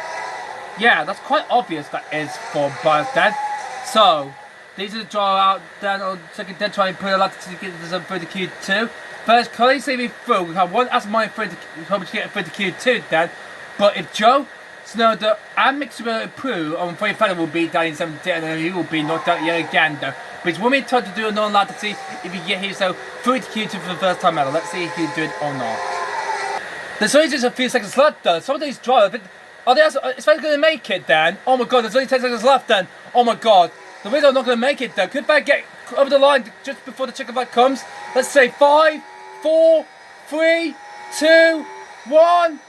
Yeah, that's quite obvious that is for Bias then. So, these are the draw out then on second then trying to put a lot to get this up through the Q2. First, Chloe saving through. We have one as mine through hoping to get through the Q2 then. But if Joe, Snowder and Mixer Prue on 45 will be down in 17 and then he will be knocked out yet again though. But it's one minute time to do another lap to see if he can get himself through to Q2 for the first time ever. Let's see if he can do it or not. There's only just a few seconds left though. Some of these drivers, are they going to make it then? Oh my god, there's only 10 seconds left then. Oh my god. The reason I'm not going to make it though. Could they get over the line just before the chicken light comes? Let's say 5, 4, 3, 2, 1.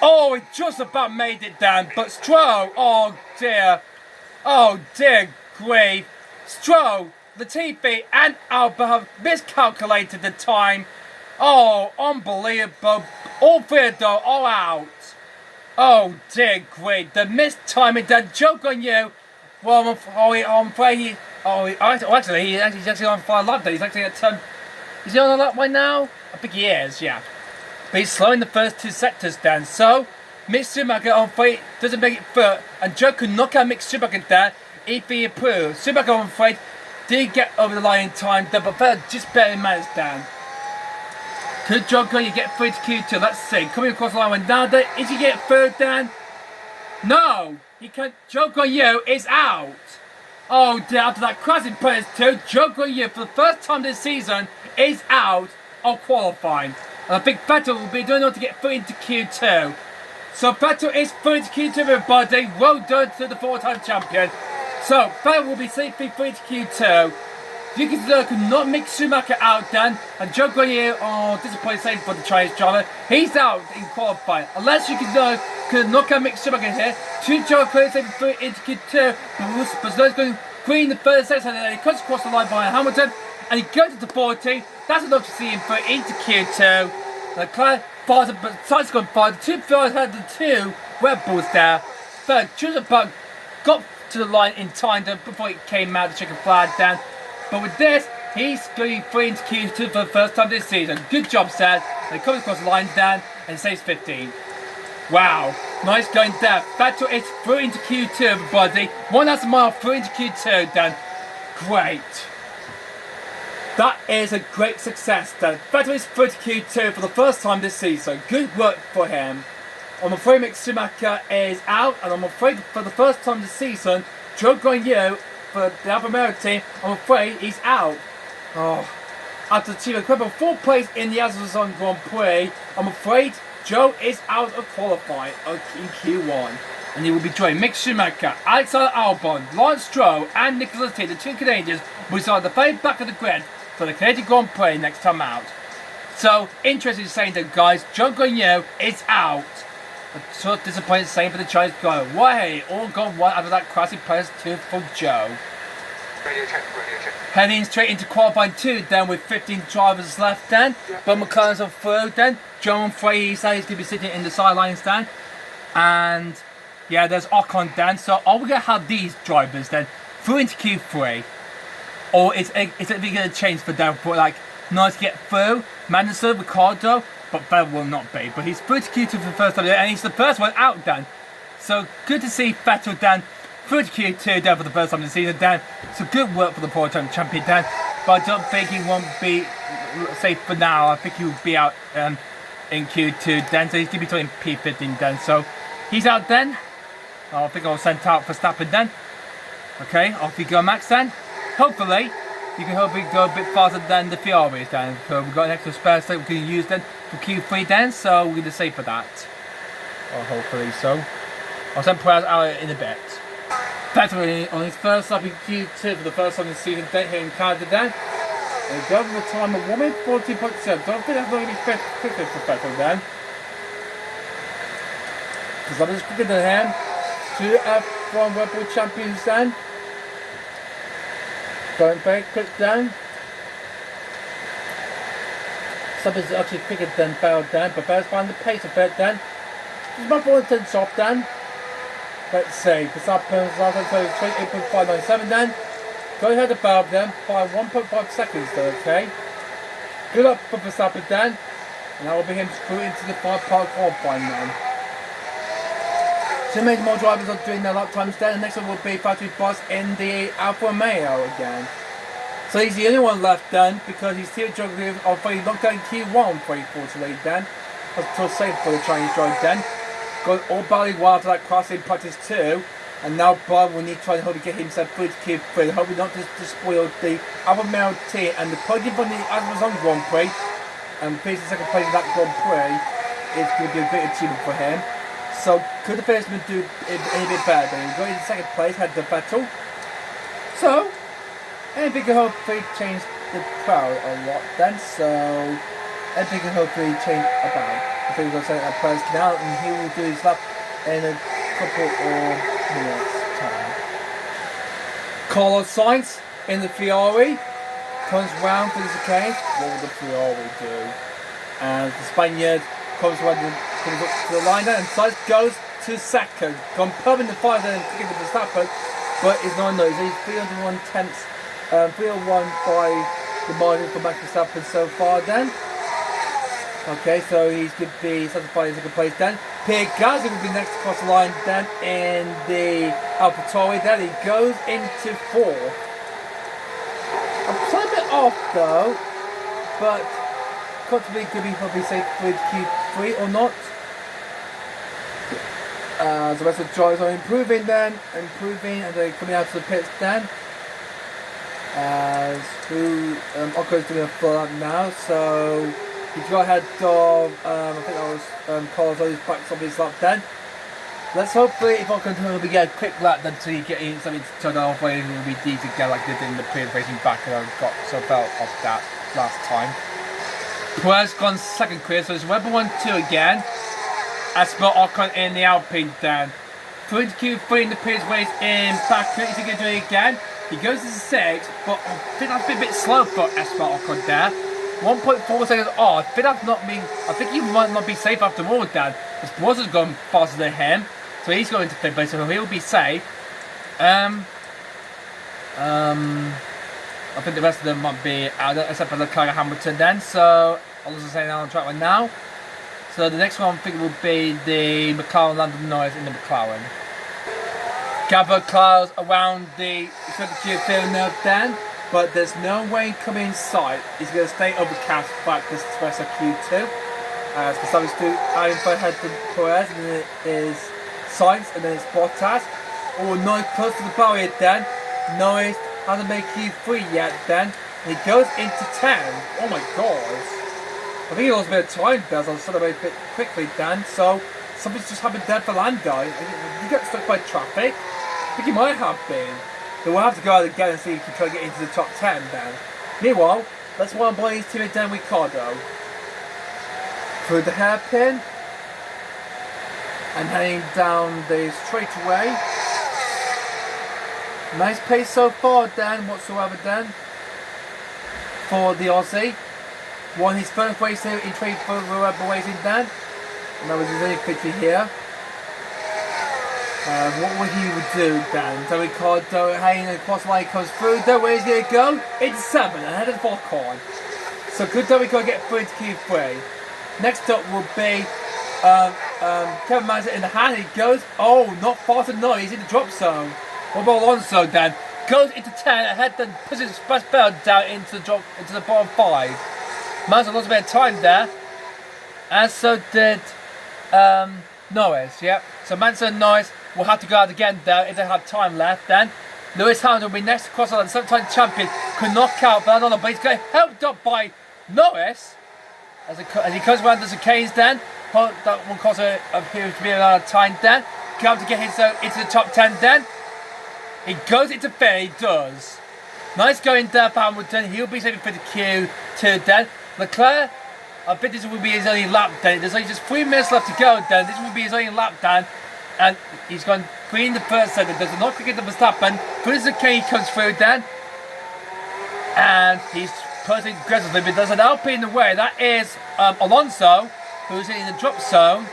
Oh, it just about made it down, but Stroh, oh dear grief. Stroh, Latifi and Alba have miscalculated the time. Oh, unbelievable. All three of them all out. Oh dear grief, the missed timing, the joke on you. Well, I'm afraid he's actually on 5 lap there. He's actually at is he on a lap right now? I think he is, yeah. But he's slowing the first 2 sectors down. So, Mick Schumacher on afraid doesn't make it through. And Joe could knock out Mick Schumacher there if he improved. Schumacher I'm afraid did get over the line in time there, but that just barely managed down. Could Joe Gunn get through to Q2? Let's see. Coming across the line with Nada. Is he get third down? No! He can't. Joe Gunn is out. Oh dear, after that crash in Prix 2, Joe Gunn for the first time this season is out of qualifying. And I think Vettel will be doing all to get through into Q2. So Vettel is through into Q2 everybody. Well done to the 4-time champion. So Vettel will be safely through into Q2. Yuki Tsunoda could not make Schumacher out then. And Joe Grenier, disappointing save for the Chinese driver. He's out in qualifying. Unless Yuki Tsunoda could knock out Mick Schumacher here. 2 Joe Grenier safely through into Q2. But Tsunoda's going green the first section and then he cuts across the line behind Hamilton. And he goes into 40. That's enough to see him through into Q2. The car faster, but side's gone far. The 2 Ferraris had the 2 Red Bulls there. Third, just about got to the line in time before it came out, the chicken flag down. But with this, he's going free into Q2 for the first time this season. Good job, Sad. He comes across the line down and saves 15. Wow, nice going there. Vettel is through into Q2, everybody. 1.5 mile through into Q2, Dan. Great. That is a great success, Dan. Vettel is through to Q2 for the first time this season. Good work for him. I'm afraid Mick Schumacher is out, and I'm afraid for the first time this season, Joe Grenier for the Alfa Romeo team, I'm afraid he's out. Oh, after achieving a incredible 4th place in the Azerbaijan Grand Prix, I'm afraid Joe is out of qualifying in Q1. And he will be joining Mick Schumacher, Alexander Albon, Lawrence Stroll and Nicholas Latifi, the 2 Canadians, who are at the very back of the grid for the Canadian Grand Prix next time out. So, interesting saying that, guys, Zhou Guanyu is out. But sort of disappointed saying for the Chinese guy. Why? All gone one after that crazy PS2 for Zhou.
Radio check, radio check.
Heading straight into qualifying 2 then with 15 drivers left then. But McLaren's on third then. John Frey, he said he's going to be sitting in the sidelines then. And yeah, there's Ocon then. So are we going to have these drivers then through into Q3? Or is it going to change for them for like Norris to get through? Manderson, Ricardo, but Vettel will not be. But he's through to Q2 for the first time and he's the first one out then. So good to see Vettel then through to Q2 then for the first time this season then. So good work for the four-time champion then. But I don't think he won't be safe for now. I think he will be out in Q2 then. So he's going to be doing P15 then. So he's out then. I think I'll send out for Verstappen then. Okay, off you go Max then. Hopefully, you can hopefully go a bit faster than the Ferraris then. So we've got an extra spare slot we can use then for Q3 then. So we're going to save for that. Or hopefully so. I'll send Prez out in a bit. Vettel on his first lap in Q2 for the first time this season then here in Canada then. And go for the time of 1 minute 14.7. Don't think that's not going to be quicker for Vettel then. Because I'm just quicker than him. 2 F1 Red Bull champions then. Going very quick then. Something's actually quicker than Bell then, but Bell's behind the pace of it then. Just about 4 off then. Let's see, Verstappen's last time so 28.597 then. Go ahead of Bell then by 1.5 seconds though, okay? Good luck for Verstappen then. And that will be him through into the 5-part qualifying then. So many more drivers are doing their lap times then. The next one will be Factory Boss in the Alfa Romeo again. So he's the only one left then because he's still juggling of a knockdown Q1 for unfortunately then. That's still safe for the Chinese drive then. Got all barely wild after that cross in practice 2. And now Bob will need to try and hope to get himself through to Q3. Hopefully not just to spoil the Alfa Romeo team and the podium from the Azerbaijan Grand Prix. And finishing second place in that Grand Prix is going to be a great achievement for him. So could the first man do any bit better than he got in second place, had the Vettel. So anything can hopefully change the crowd a lot then, so anything can hopefully change about. I think we're going to send that Prez now and he will do his lap in a couple of minutes time. Carlos Sainz in the Ferrari comes round for this occasion. What will the Ferrari do? And the Spaniard comes up to the line there and Sainz goes to second. Gone pub in the fire then to get the Verstappen, but it's not no. He's 301 tenths, 301 by the margin for Max Verstappen so far then. Okay, so he's going to be satisfied in second place then. Pierre Gasly will be next across the line then in the AlphaTauri. Then he goes into 4th. I'm playing a bit off though, but possibly could be probably safe with Q3 or not. The rest of the drivers are improving then, and they're coming out to the pits then. As Ocon is doing a full lap now, so he got ahead of I think that was Carlos Sainz back on his lap then. Let's hopefully if Ocon will get a quick lap then to get in something to turn off where it will be easy to get like they did in the previous racing back and I got so felt off that last time. Perez gone second clear, so it's Red Bull 1-2 again. Esteban Ocon in the Alpine then. Through into Q3 in the previous race in Baku. Is he going to do it again? He goes to 6, but I think that's been a bit slow for Esteban Ocon there. 1.4 seconds off. I think he might not be safe after all, Dan. Because Perez has gone faster than him, so he's going to 5th place, so he'll be safe. I think the rest of them might be out, except for Leclerc Hamilton then. So I'll also say that on track right now. So the next one I think will be the McLaren Lando Norris in the McLaren. Gather clouds around the Circuit Giles Villneruve then, but there's no way coming in sight. He's going to stay overcast back this rest of Q2. As for Verstappen's do aiming for ahead to Perez, and then it is Sainz, and then it's Bottas. Oh, Norris close to the barrier then. Norris hasn't made Q3 yet then. And he goes into 10. Oh my god. I think he lost a bit of time there, so I'll celebrate a bit quickly then. So something's just happened there for Lando. He got stuck by traffic. I think he might have been. But we'll have to go out again and see if he can try to get into the top 10 then. Meanwhile, That's one blaze to it, then Ricardo. Through the hairpin. And heading down the straightaway. Nice pace so far, Dan, whatsoever, Dan. For the Aussie. Won his first race here in trade for the racing, Dan. And that was his only victory here. What would he do, Dan? So Ricardo hanging across the line comes through. Where's he going to go? It's 7 ahead of the Volcon. So could Ricardo get through into Q3? Next up will be Kevin Mazza in the hand. He goes, oh, not fast enough. He's in the drop zone. What about Alonso, Dan? Goes into 10 ahead, then pushes his first belt down into the bottom 5. Mazza lost a bit of time there. And so did Norris, yep. So Mazza and Norris will have to go out again there if they have time left then. Lewis Hamilton will be next to cross the 7-time champion. Could knock out Fernando, but he's getting helped up by Norris. As he comes around the chicanes then. That will cause appears to be a lot of time then. Come to get his into the top 10 then. He goes into fifth, he does. Nice going there for Hamilton. He'll be saving for the Q2 then. Leclerc, I think this will be his only lap then. There's only just 3 minutes left to go then. This will be his only lap then. And he's gone green the first second. There's not quicker than Verstappen. Through the chicane comes through then. And he's putting aggressively, but there's an Alpine in the way. That is Alonso, who's in the drop zone.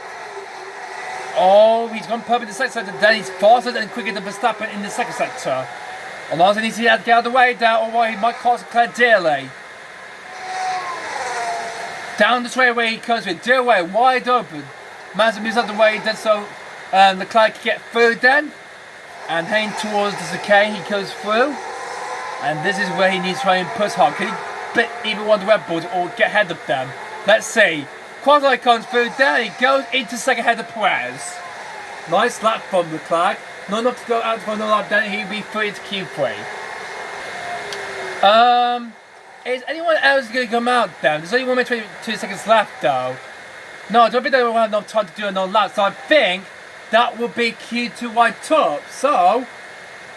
Oh, he's gone perfect in the second sector. Then he's faster and quicker than Verstappen in the second sector. Alonso needs to get out of the way there, or he might cost Leclerc dearly. Down the straightaway he comes with, dear way, wide open. Mazda moves out the way, then so Leclerc can get through then. And heading towards the chicane, he goes through. And this is where he needs to try and push hard. Can he beat either one of the Red Bulls or get ahead of them? Let's see. Quasi comes through, there he goes into second ahead of Perez. Nice lap from Leclerc. Not enough to go out for another lap, then he'll be through into Q3. Is anyone else going to come out then? There's only 1 minute 22 seconds left though. No, I don't think they will have enough time to do another lap, so I think that will be Q2 wide top. So,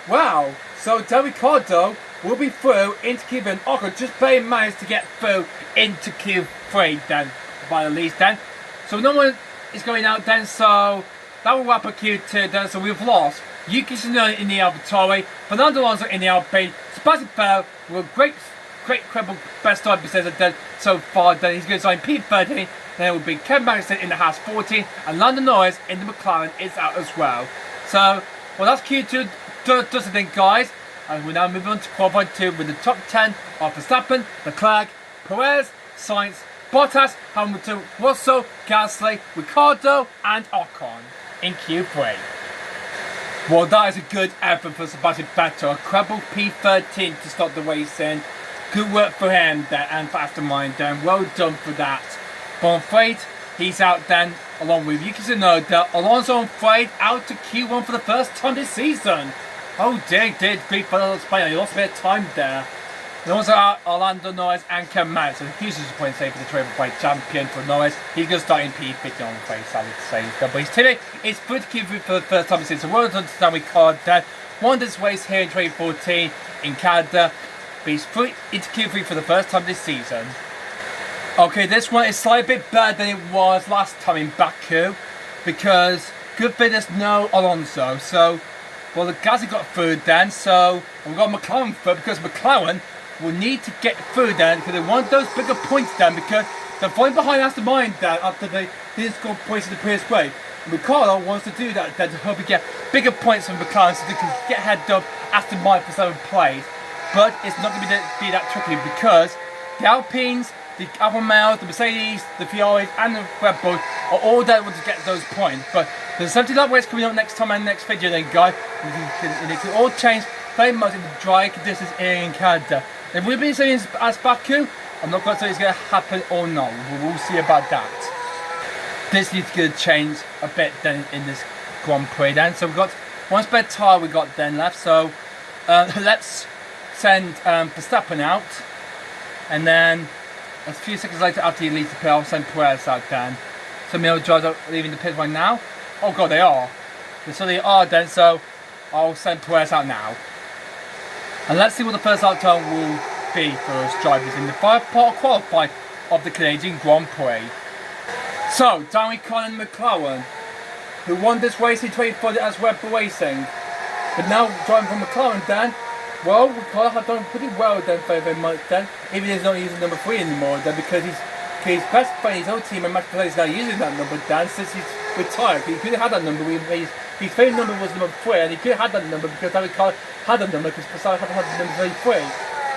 wow. So Del Ricciardo will be through into Q3 and Ocon just barely managed to get through into Q3 then, by the least then. So no one is going out then, so that will wrap up Q2 then. So we've lost Yuki Tsunoda in the AlphaTauri, Fernando Alonso in the Alpine, Sebastian Vettel with great incredible best time percentage then so far. Then he's going to sign P13. Then it will be Kevin Magnussen in the Haas 14 and Lando Norris in the McLaren is out as well. So, well, that's Q2 does it then, guys. And we now move on to qualifying 2 with the top 10 of Verstappen, Leclerc, Perez, Sainz, Bottas, Hamilton, Russell, Gasly, Ricciardo and Ocon in Q3. Well, that is a good effort for Sebastian Vettel. A incredible P13 to start the race in. Good work for him there and for Aston Martin then. Well done for that. But I'm afraid he's out then along with Yuki Tsunoda. Alonso, I'm afraid, out to Q1 for the first time this season. Oh dear, great for the Spain. He lost a bit of time there. And also Orlando Norris and Kevin Magnussen. Huge disappointing save for the Triple Plate champion for Norris. He's going to start in P50 on the face, I would say. But his teammate is through to Q3 for the first time this season. So well done to Stanley Card. Won this race here in 2014 in Canada. But he's through into Q3 for the first time this season. Okay, this one is slightly bit better than it was last time in Baku. Because good thing there's no Alonso. So, well, the Gasly got through then. So, we've got McLaren through because McLaren will need to get through then because they want those bigger points then because they're falling behind Aston Martin then after they didn't score points in the previous way. And Ricciardo wants to do that then to help you get bigger points from McLaren so they can get ahead of Aston Martin for 7th place. But it's not going to be that tricky because the Alpines, the Alfa Romeos, the Mercedes, the Ferraris and the Red Bulls are all there to get those points. But there's 70 lap race coming up next time and next video then, guys. And it can all change very much in the dry conditions here in Canada. If we've been saying as Baku, I'm not going to say it's going to happen or not. We'll see about that. This needs to change a bit then in this Grand Prix then. So we've got one spare tyre we got then left. So let's send Verstappen out. And then a few seconds later after he leaves the pit, I'll send Perez out then. So Mil drives are leaving the pit right now. Oh god, they are. So they are then, so I'll send Perez out now. And let's see what the first lap time will be for us drivers in the final part qualifying of the Canadian Grand Prix. So, Danny Colin McLaren, who won this race in 2040 as Red Bull Racing, but now driving for McLaren, Dan. Well, McLaren have done pretty well then, very much then, even if he's not using number 3 anymore then, because his best friend, his own team, and Max Verstappen is now using that number, Dan, since he's retired. He could have had that number. His favourite number was number 3, and he could have had that number because Danny Colin had that number because Verstappen had the number 3.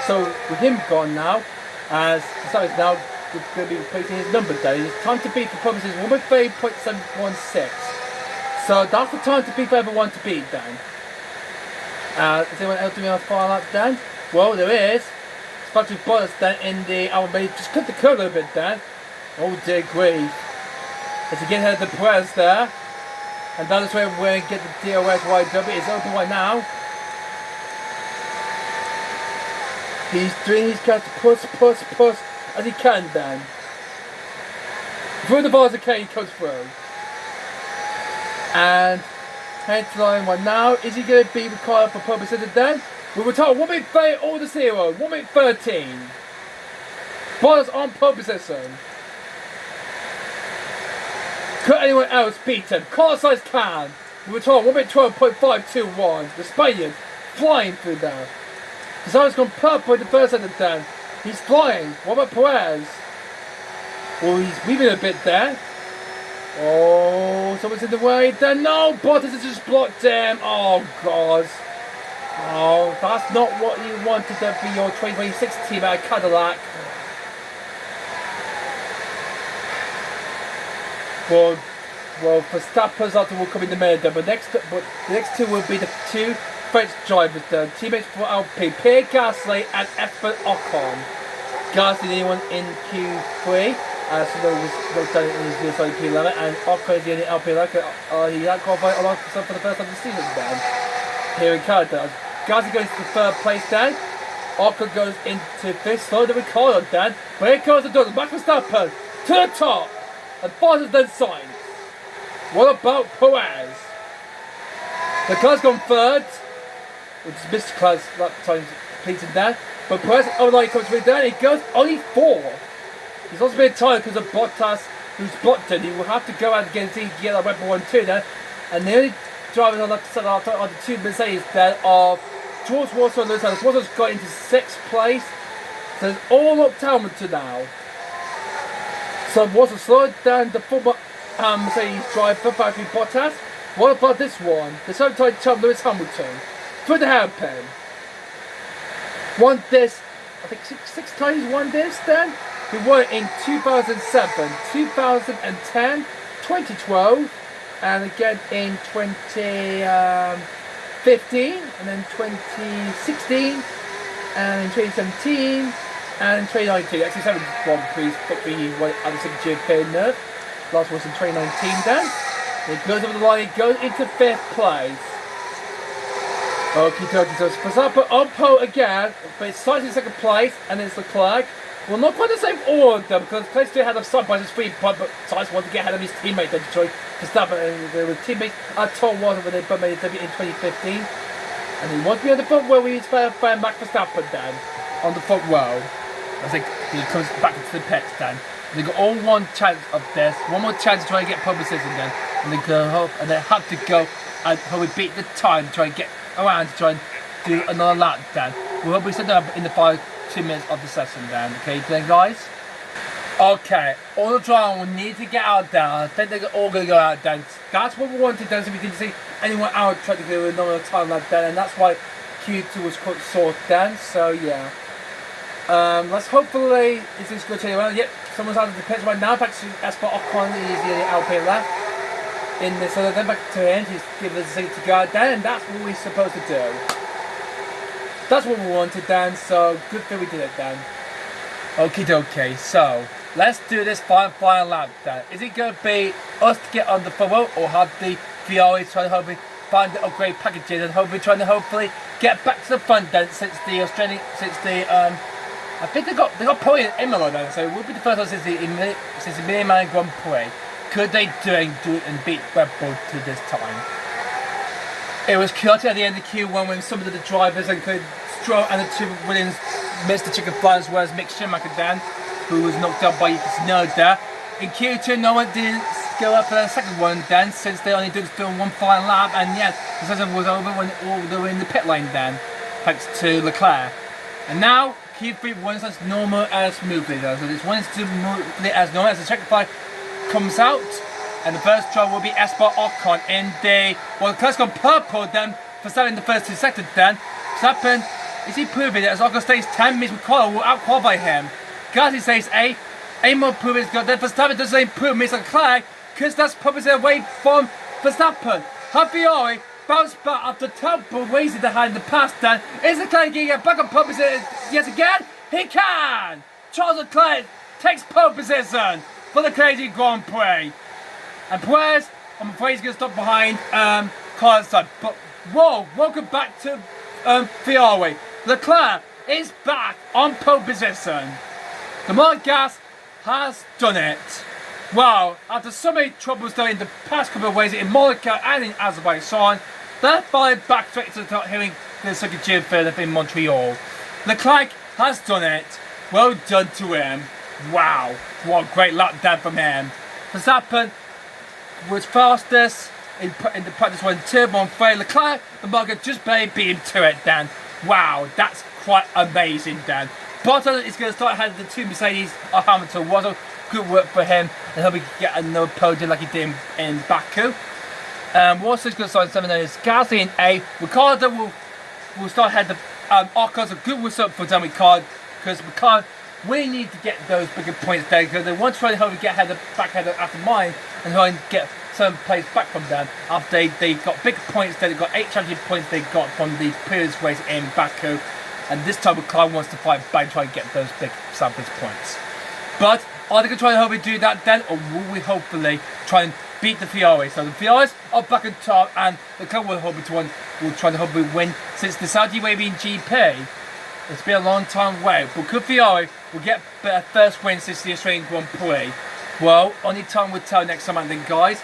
So with him gone now, as Verstappen is now going to be replacing his number there, it's time to beat for purposes 1.3.716. So that's the time to beat for everyone to beat, Dan. Is anyone else doing on far lap, Dan? Well, there is. It's Patrick Bottas then in the Alabama. Just cut the curve a little bit, Dan. Oh dear grief. As he gets ahead of the Press there. And that is where we're going to get the DOS YW. It's open right now. He's doing his best to push as he can, Dan. Through the bars, okay, he comes through. And headline right now, is he going to be required for purposes of Dan? We were told 1.30 all the 0, 1.13. Bottas on pole position. Could anyone else beat him? Carlos Sainz can. We were told 1.12.521. The Spaniard flying through there. Cesar's gone purple in the first end of Dan. He's flying. What about Perez? Well, he's weaving a bit there. Oh, someone's in the way. Then no, Bottas has just blocked him. Oh God. Oh, that's not what you wanted to be your 2026 team at Cadillac. Well, Verstappen's after will come in the middle, but the next two will be the two French drivers, the teammates for Alpine, Pierre Gasly and Esteban Ocon. Gasly the only one in Q3. So there was no done in his inside P11, and Ocon is the only LP11. He had qualified along for the first time this season then. Here in Canada. Gasly goes to the third place then. Ocon goes into fifth, slowly the recoil then. But here comes the door, Max Verstappen to the top. And Bottas then signs. What about Perez? The car's gone third, which is Mr. Class that time completed there. But Perez, oh no, he comes through there, he goes only fourth. He's also been tired because of Bottas, who's blocked it. He will have to go out again to get that Red Bull 1-2 there. And the only drivers on the two Mercedes there are George Russell and Lewis Hamilton. Russell's got into 6th place. So it's all up to Hamilton now. So Russell slowed down the former Mercedes driver, Valtteri Bottas. What about this one? The 7-time champ Lewis Hamilton. Through the hairpin. Won this, I think six times won this then. He won it in 2007, 2010, 2012, and again in 2015, and then 2016, and in 2017, and in 2019. Actually, 7 Grand Prix victory he won at the Circuit Giles Villneruve. Last was in 2019 then. He goes over the line, he goes into 5th place. Okie dokie, so Verstappen on pole again, but it starts in 2nd place, and it's Leclerc. Well, not quite the same order, because Leclerc still had a side by his 3 point, but Sainz wanted to get ahead of his teammate then to join Verstappen, and they were teammates at Tom Watson when they both made a debut in 2015. And he wants to be on the front row with his friend Max Verstappen then, on the front row. I think he comes back into the pits then. They got all one chance of this, one more chance to try and get pole position then, and they go hope, and they have to go and probably beat the time to try and get around to try and do another lap then. We'll hopefully set up in the final 2 minutes of the session then. Okay then guys? Okay, all the drivers will need to get out there. I think they're all going to go out then. That's what we wanted then, so we can see anyone out trying to do another time like that, and that's why Q2 was quite short then, so yeah. Let's hopefully, is this going to change around? Yep, someone's out of the pits right now. Back to Esteban Ocon, he's the Alpine left. In this, so then back to him, he's given us a signal to go out there, and that's what we're supposed to do. That's what we wanted then, so good thing we did it then. Okie dokie, so let's do this final lap then. Is it going to be us to get on the front row, or have the Ferraris trying to hopefully find the upgrade packages and hopefully trying to get back to the front then, since the Australian, I think they got Prix in Imola then, so it will be the first one since the Mini-Man Grand Prix. Could they do it and beat Red Bull to this time? It was chaotic at the end of Q1 when some of the drivers, including Stroll and the 2 Williams missed the chicken fly as well as Mick Schumacher then, who was knocked out by Tsunoda. In Q2, no one didn't go up for the second one then, since they only did film one final lap, and yes, the session was over when all they were in the pit lane then, thanks to Leclerc. And now, Q3 runs as normal as smoothly though, so this runs smoothly as normal as the checker fly comes out, and the first driver will be Esper Ocon in the, well, Leclerc's gone purple then, for starting the first 2 sectors then. Verstappen, is he proving that as Ocon stays 10 minutes with Colin will out-qualify him? Gasly stays 8. 8 more improvements got then Verstappen doesn't improve Mr. Leclerc because that's probably away from Verstappen. Ferrari bounced back after terrible racing they had in the past then. Is Leclerc getting a back on pole position yet again? He can! Charles Leclerc takes pole position for the Canadian Grand Prix. And Perez, I'm afraid he's going to stop behind Carlos Sainz. But whoa, welcome back to Ferrari. Leclerc is back on pole position. The Monegasque has done it. Wow, after so many troubles though in the past couple of races in Monaco and in Azerbaijan, they're finally back straight to the top here in the Circuit Giles Villneruve in Montreal. Leclerc has done it. Well done to him. Wow, what a great lap down from him. Verstappen was fastest in the practice 1-2, 1-3. Leclerc, the market just barely beat him to it, Dan. Wow, that's quite amazing, Dan. Bottas is going to start ahead of the 2 Mercedes of Hamilton. Was a good work for him, and he'll be getting another podium like he did in Baku. Warsaw's going to start in 7, then it's Gasly in 8. Ricciardo will start ahead of Ocon. A good result for Dan Ricciardo, because Ricciardo really need to get those bigger points there, because they want to try to help get back ahead after mine and try and get some place back from them after they got big points. They got 8 championship points they got from the previous race in Baku. And this time Leclerc wants to fight back and try and get those big samples points. But are they going to try and hopefully do that then, or will we hopefully try and beat the Ferrari? So the Ferraris are back on top, and Leclerc will try to hopefully win, since the Saudi Arabian GP. It's been a long time away, but could Ferrari will get their first win since the Australian Grand Prix? Well, only time will tell next time then, guys.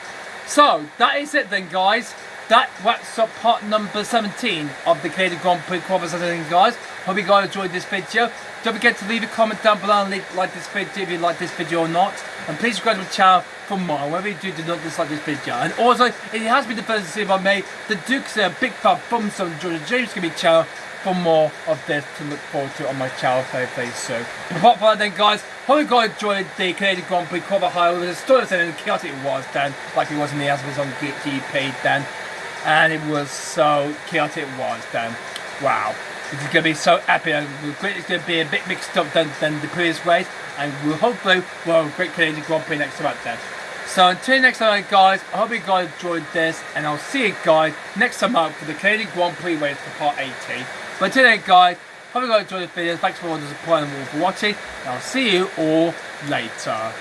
So that is it then, guys. That wraps up part number 17 of the Canadian Grand Prix qualification, guys. Hope you guys enjoyed this video. Don't forget to leave a comment down below and like this video if you like this video or not. And please subscribe to the channel for more. Whatever you do not dislike this video. And also, if it has been the first video I've made, the Duke's a big thumbs up on Georgia James Gaming channel for more of this to look forward to on my channel very soon. But apart from that then, guys, hope you guys enjoyed the Canadian Grand Prix qualifier. It was a story and chaotic it was then, like it was in the Azerbaijan GP then. And it was so chaotic it was then. Wow. This is going to be so epic, and it's going to be a bit mixed up than the previous race, and we'll hopefully have a great Canadian Grand Prix next time out then. So until next time, guys, I hope you guys enjoyed this, and I'll see you guys next time out for the Canadian Grand Prix race for part 18. But until then, guys, hope you guys enjoyed the video. Thanks for all the support and for watching, and I'll see you all later.